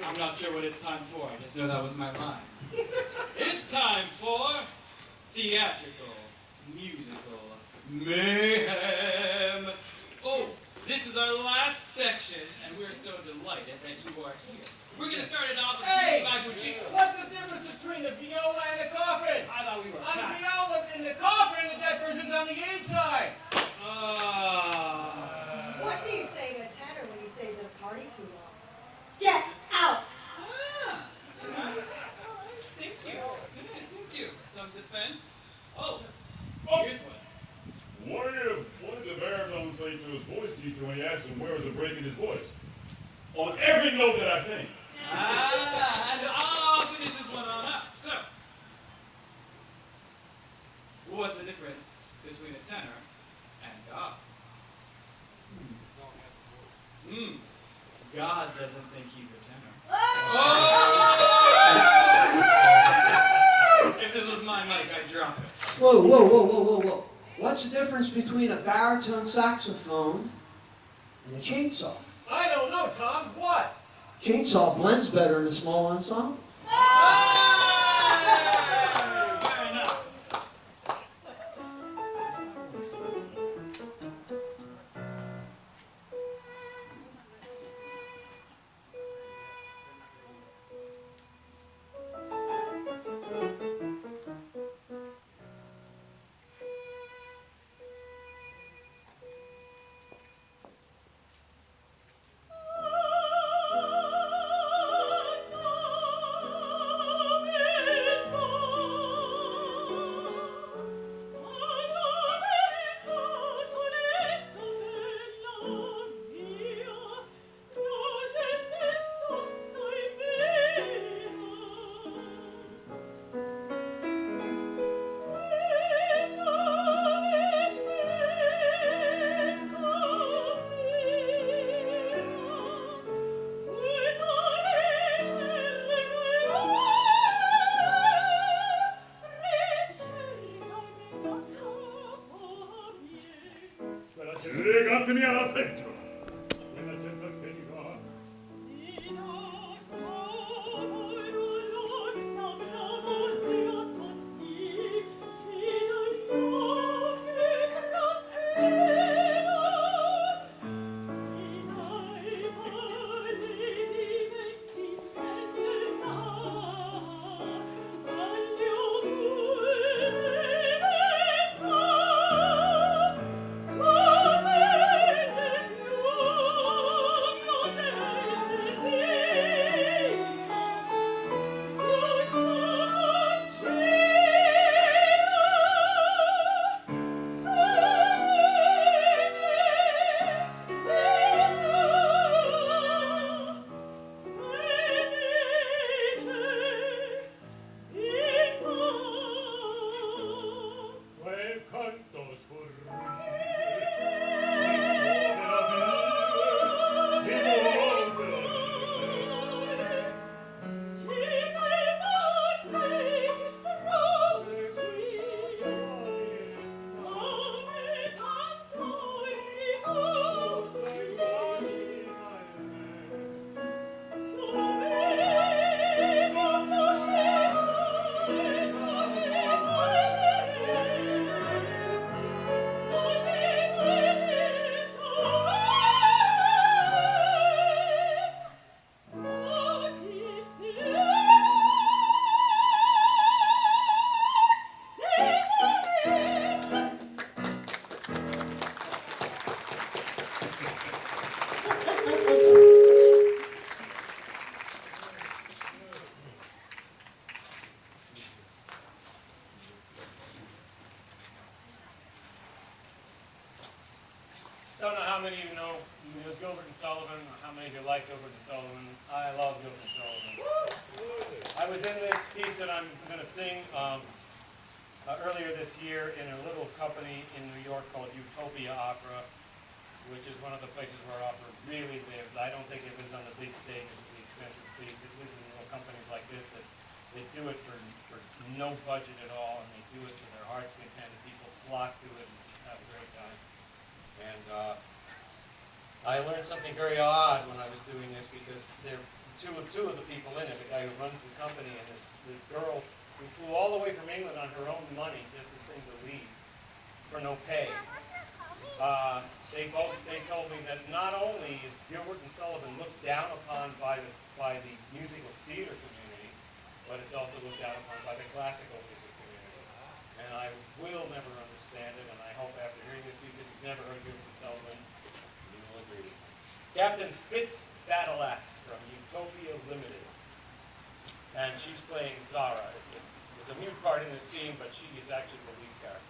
I'm not sure what it's time for. I just know that was my line. It's time for theatrical, musical mayhem. Oh, this is our last section, and we're so delighted that you are here. We're going to start it off with Hey! Bahu. What's the difference between the viola and the coffin? I thought we were On the viola in the coffin, the dead person's on the inside. What do you say to a tenor when he stays at a party too long? Get out! Thank you. Thank you. Some defense. Oh, here's one. What did the baritone say to his voice teacher when he asked him where was the break in his voice? On every note that I sing. And I'll finish this one on up. So, what's the difference between a tenor and God? God doesn't think he's a tenor. If this was my mic, I'd drop it. Whoa. What's the difference between a baritone saxophone and a chainsaw? I don't know, Tom. What? Chainsaw blends better in a small ensemble. Fair enough. Legatemi alla seggiola. Quella gente che ti va. Don't know how many of you know Gilbert and Sullivan, or how many of you like Gilbert and Sullivan. I love Gilbert and Sullivan. I was in this piece that I'm going to sing earlier this year in a little company in New York called Utopia Opera, which is one of the places where opera really lives. I don't think it lives on the big stages with the expensive seats. It lives in little companies like this that they do it for no budget at all, and they do it to their heart's content, and people flock to it and just have a great time. And I learned something very odd when I was doing this, because they're two of the people in it, the guy who runs the company and this girl who flew all the way from England on her own money just to sing the lead for no pay. They told me that not only is Gilbert and Sullivan looked down upon by the musical theater community, but it's also looked down upon by the classical music community. And I will never understand it, and I hope after hearing this piece, if you've never heard Gilbert and Sullivan, you will agree. Captain Fitz Battle Axe from Utopia Limited. And she's playing Zara. It's a mute part in the scene, but she is actually the lead character.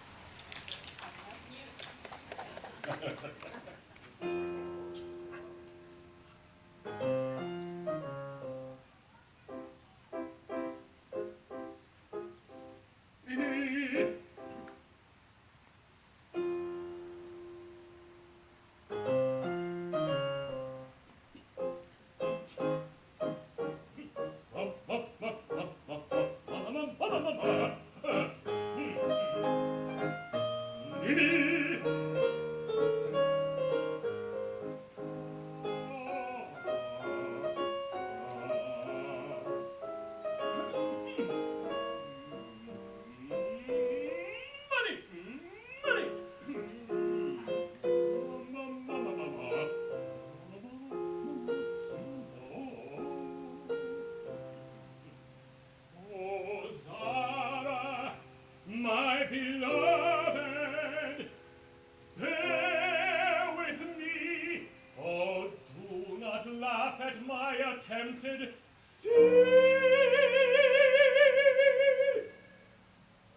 Attempted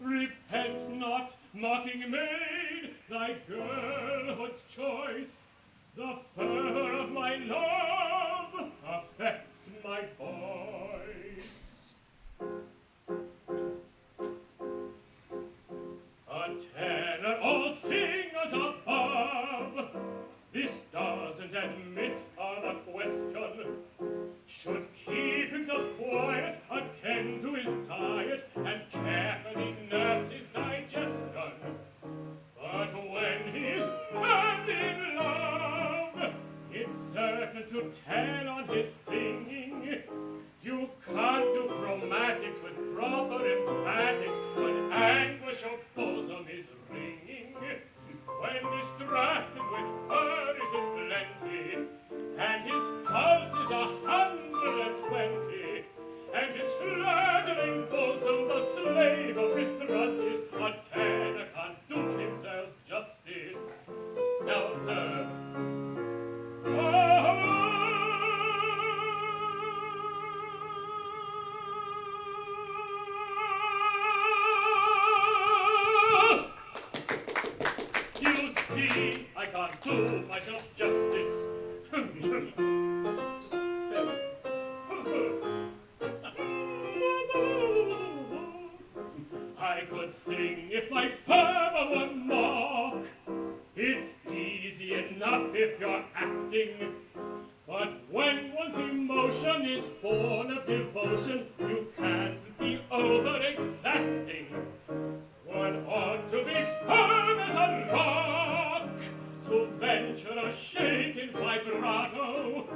repent not, mocking maid, thy girlhood's choice. The fervor of my love affects my voice. A tenor, all singers above, this doesn't admit of a question. Should keep himself quiet, attend to his diet, and carefully nurse his digestion. But when he's madly in love, it's certain to tell on his singing. You can't do chromatics with proper emphatics when anguish of bosom is ringing. When distracted with worries in plenty, and his pulse is 120, and his flattering bosom the slave of his trust is, a tenor can't do himself justice. Now observe. You see, I can't do myself justice. I could sing if my fervor were mock. It's easy enough if you're acting. But when one's emotion is born of devotion, you can't be over-exacting. One ought to be firm as a rock, to venture a shaking vibrato.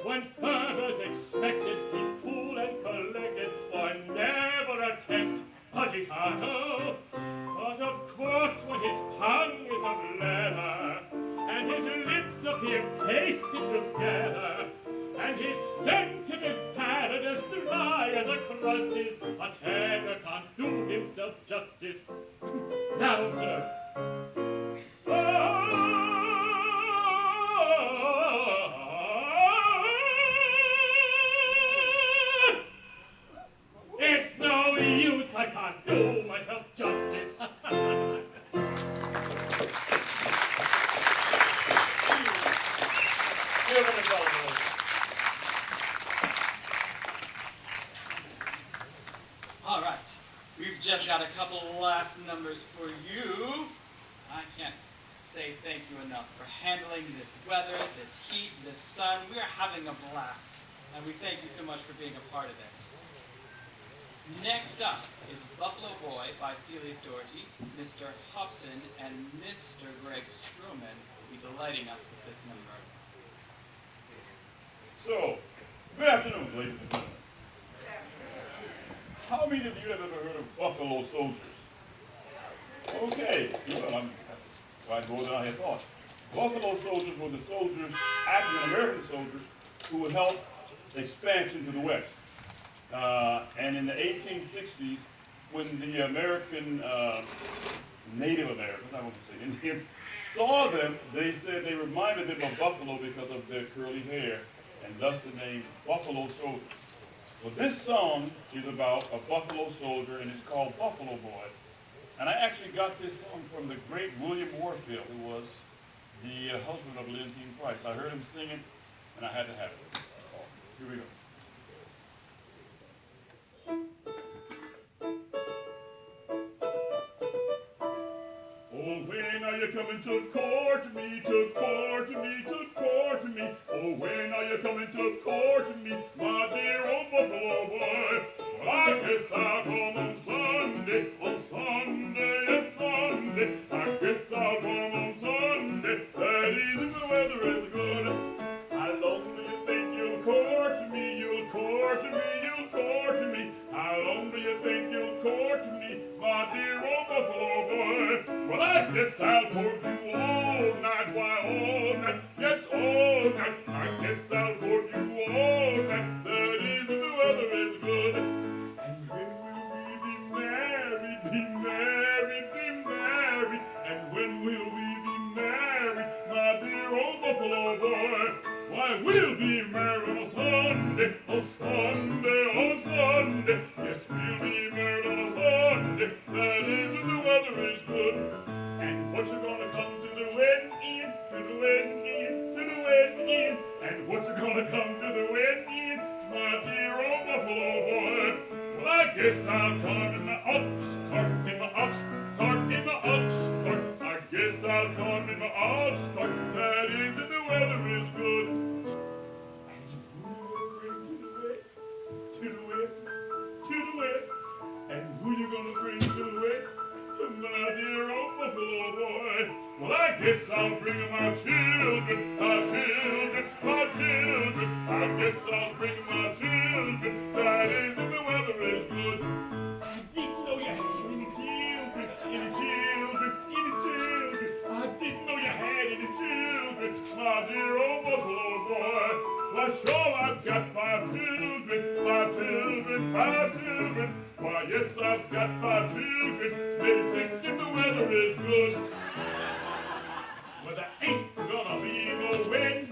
When fervor's expected, keep cool and collected, or never attempt agitato. But of course when his tongue is of leather, and his lips appear pasted together, and his sensitive palate as dry as a crust is, a tenor can't do himself justice. Now observe. It's no use, I can't do myself justice. All right, we've just got a couple last numbers for you. I can't say thank you enough for handling this weather, this heat, this sun. We are having a blast, and we thank you so much for being a part of it. Next up is Buffalo Boy by Celius Doherty. Mr. Hobson and Mr. Greg Strohman will be delighting us with this number. So, Good afternoon, ladies and gentlemen. How many of you have ever heard of buffalo soldiers? Okay, well, that's quite more than I had thought. Buffalo soldiers were the soldiers, African-American soldiers, who helped expansion to the West. And in the 1860s, when the American, Native Americans, I won't say Indians, saw them, they said they reminded them of buffalo because of their curly hair, and thus the name Buffalo Soldiers. Well, this song is about a buffalo soldier, and it's called Buffalo Boy. And I actually got this song from the great William Warfield, who was the husband of Leontine Price. I heard him sing it, and I had to have it. Here we go. Oh, when are you coming to court me, to court me, to court me? Oh, when are you coming to court me, my dear old buffalo boy? Well, I guess I'll come on Sunday, yes, Sunday. I guess I'll come on Sunday, that is if the weather is good. How long do you think you'll court me, you'll court me, you'll court me? How long do you think you'll court me, my dear old buffalo boy? Well, I guess I'll court you all night, why all night, yes, all night. I guess I'll court you all night, that is if the weather is good. And when will we be married, be married, be married? And when will we be married, my dear old buffalo boy? Why, we'll be married on a Sunday, on Sunday, on Sunday. Yes, we'll be married on a Sunday, that is if the weather is good. And what you gonna come to the wedding in, to the wedding in, to the wedding in? And what you gonna come to the wedding in, my dear old buffalo boy? Well, I guess I'll come in the ox cart, in the ox cart, in the ox cart. I guess I'll come in the ox cart, that is if the weather is good. And who you gonna bring to the wedding, and who you gonna bring to the wedding? My dear old buffalo boy. Well, I guess I'll bring my children, my children, my children. I guess I'll bring my children, that is if the weather is good. I didn't know you had any children, any children, any children. I didn't know you had any children, my dear old buffalo boy. Well, sure, I've got my children, my children, my children. Why, yes, I've got my children, maybe 6 if the weather is good. But there ain't gonna be no wind,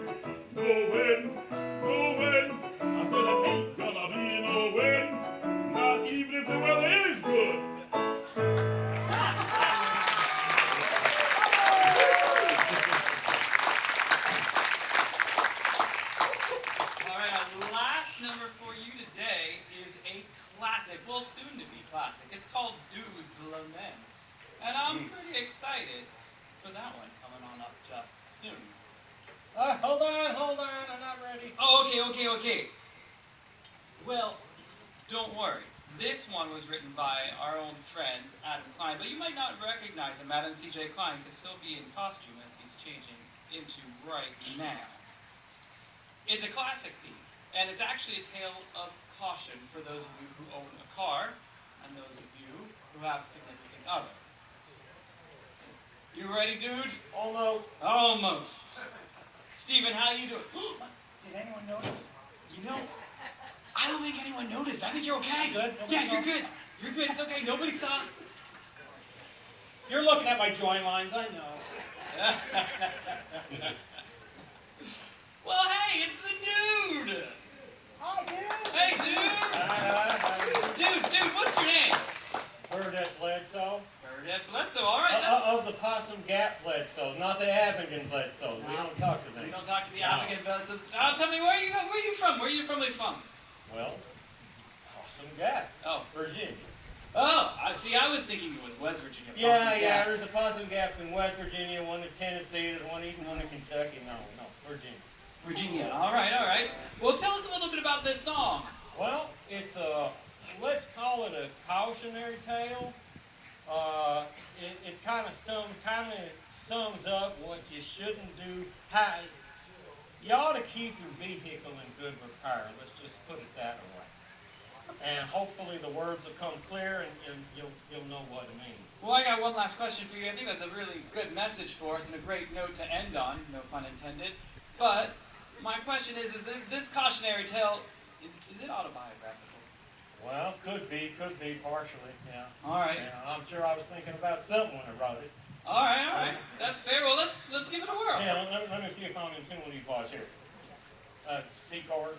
no wind, no wind. I said there ain't gonna be no wind, not even if the weather is good. All right, our last number for you today is a classic, well, soon to be classic. It's called Dude's Lament. And I'm pretty excited for that one coming on up just soon. Hold on, I'm not ready. Oh, okay. Well, don't worry. This one was written by our own friend, Adam Klein, but you might not recognize him. Adam C.J. Klein could still be in costume as he's changing into right now. It's a classic piece, and it's actually a tale of caution for those of you who own a car, and those of you who have a significant other. You ready, dude? Almost. Almost. Steven, how you doing? Did anyone notice? You know, I don't think anyone noticed. I think you're okay. Good? Yeah, you're good. You're good. It's okay. Nobody saw. You're looking at my join lines, I know. Well, hey, it's the dude. Hi, dude. Hey, dude. Dude, what's your name? Bernadette Bledsoe. Bernadette Bledsoe. All right. That's... Of the Possum Gap Bledsoe, not the Abigan Bledsoe. We don't talk to them. We don't talk to the Abigan Bledsoes. Tell me, where are you from? Where are you from? Well, Possum Gap. Oh. Virginia. Oh, I see. I was thinking it was West Virginia. Yeah, there's a Possum Gap in West Virginia, one in Tennessee, there's one even one in Kentucky. No, Virginia. Virginia. All right. Well, tell us a little bit about this song. Well, it's let's call it a cautionary tale. It kind of sums up what you shouldn't do. You ought to keep your vehicle in good repair. Let's just put it that way. And hopefully the words will come clear and you'll know what it means. Well, I got one last question for you. I think that's a really good message for us and a great note to end on, no pun intended. But my question is this cautionary tale, is it autobiographical? Well, could be partially, yeah. All right. Yeah, I'm sure I was thinking about something when I wrote it. All right. That's fair. Well, let's give it a whirl. Yeah, let me see if I'm in tune with these bars here. C chord.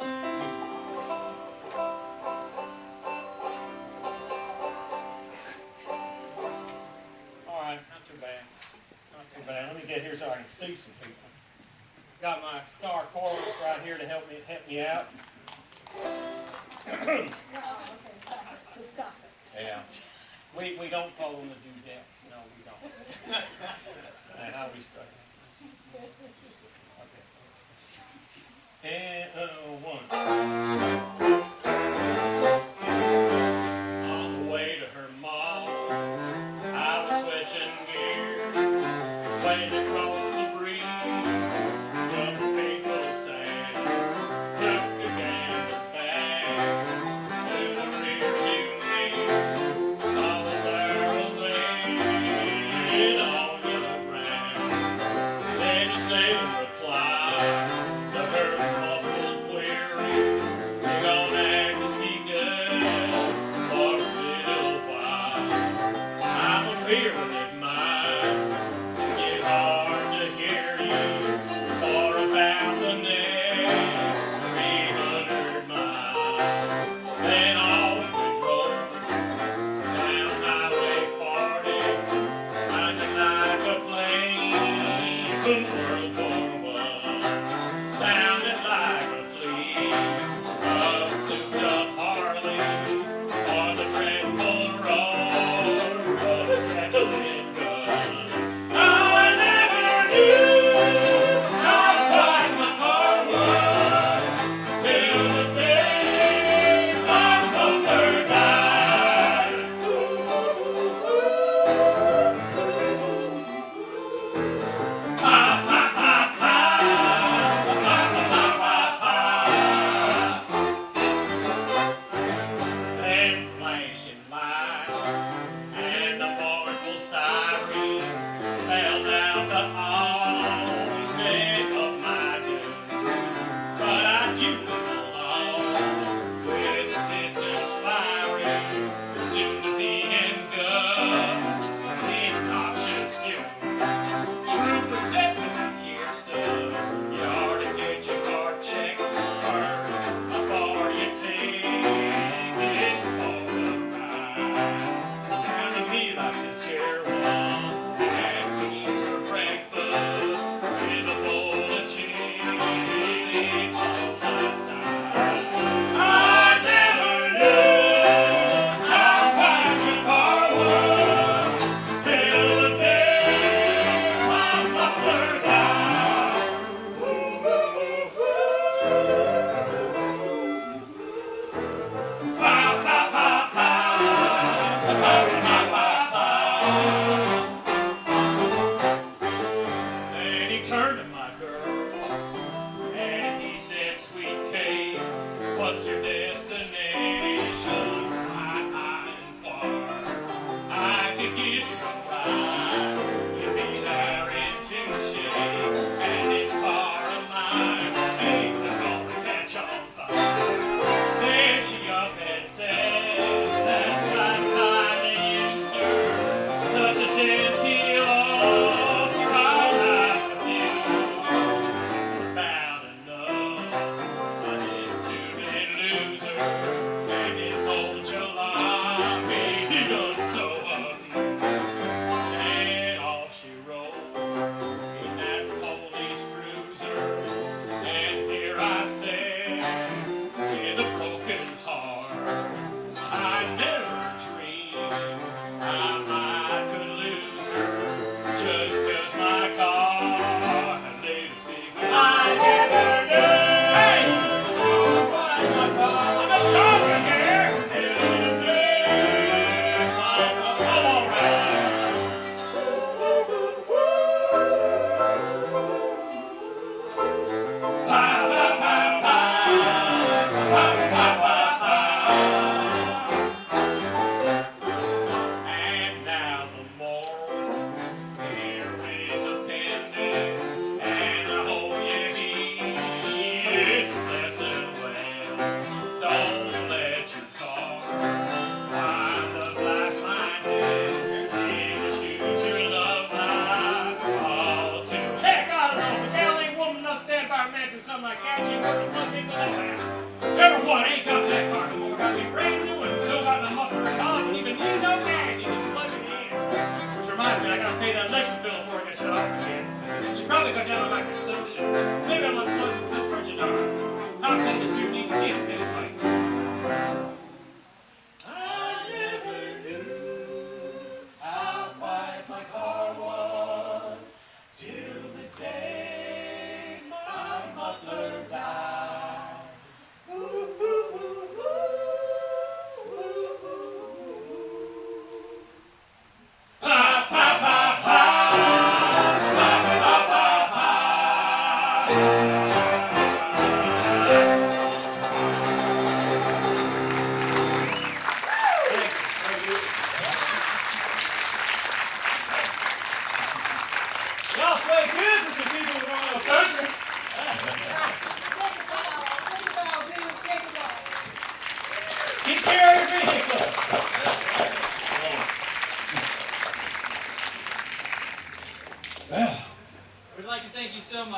All right, not too bad. Not too bad. Let me get here so I can see some people. Got my star chorus right here to help me out. Just stop it. Yeah. We don't call them the dudettes. No, we don't. And how we strike. Okay. And one. On the way to her mom, I was switching gears, waiting across the breeze, up the Piccolo sand, took the gander back to the rear view mirror, saw the barrel lean on the ground, then you say reply to her muffled wheel.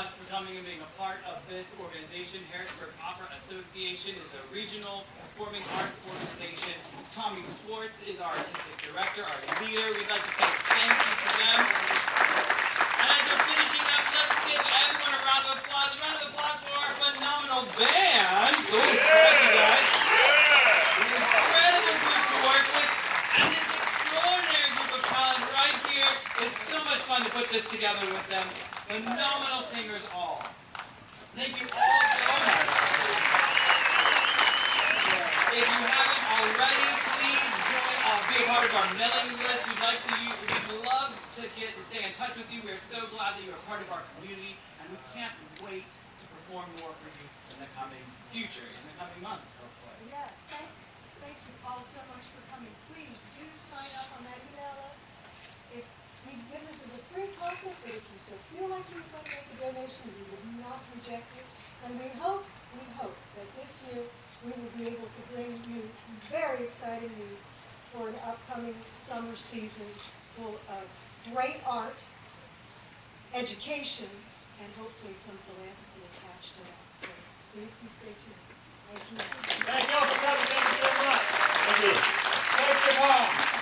much for coming and being a part of this organization. Harrisburg Opera Association is a regional performing arts organization. Tami Swartz is our artistic director, our leader. We'd like to say thank you to them. And as they're finishing up, let's give everyone a round of applause. A round of applause for our phenomenal band. So thank you guys. Incredible group to work with. And this extraordinary group of talent right here. It's so much fun to put this together with them. Phenomenal singers all. Thank you all so much. If you haven't already, please be a part of our mailing list. We'd love to get and stay in touch with you. We're so glad that you're a part of our community, and we can't wait to perform more for you in the coming future, in the coming months, hopefully. Yes, thank you all so much for coming. Please do sign up on that email list. This is a free concert, but if you so feel like you want to make a donation, we will not reject it. And we hope that this year we will be able to bring you very exciting news for an upcoming summer season full of great art, education, and hopefully some philanthropy attached to that. So please do stay tuned. Thank you. Thank you all for coming. Thank you so much. Thank you. Thank you all.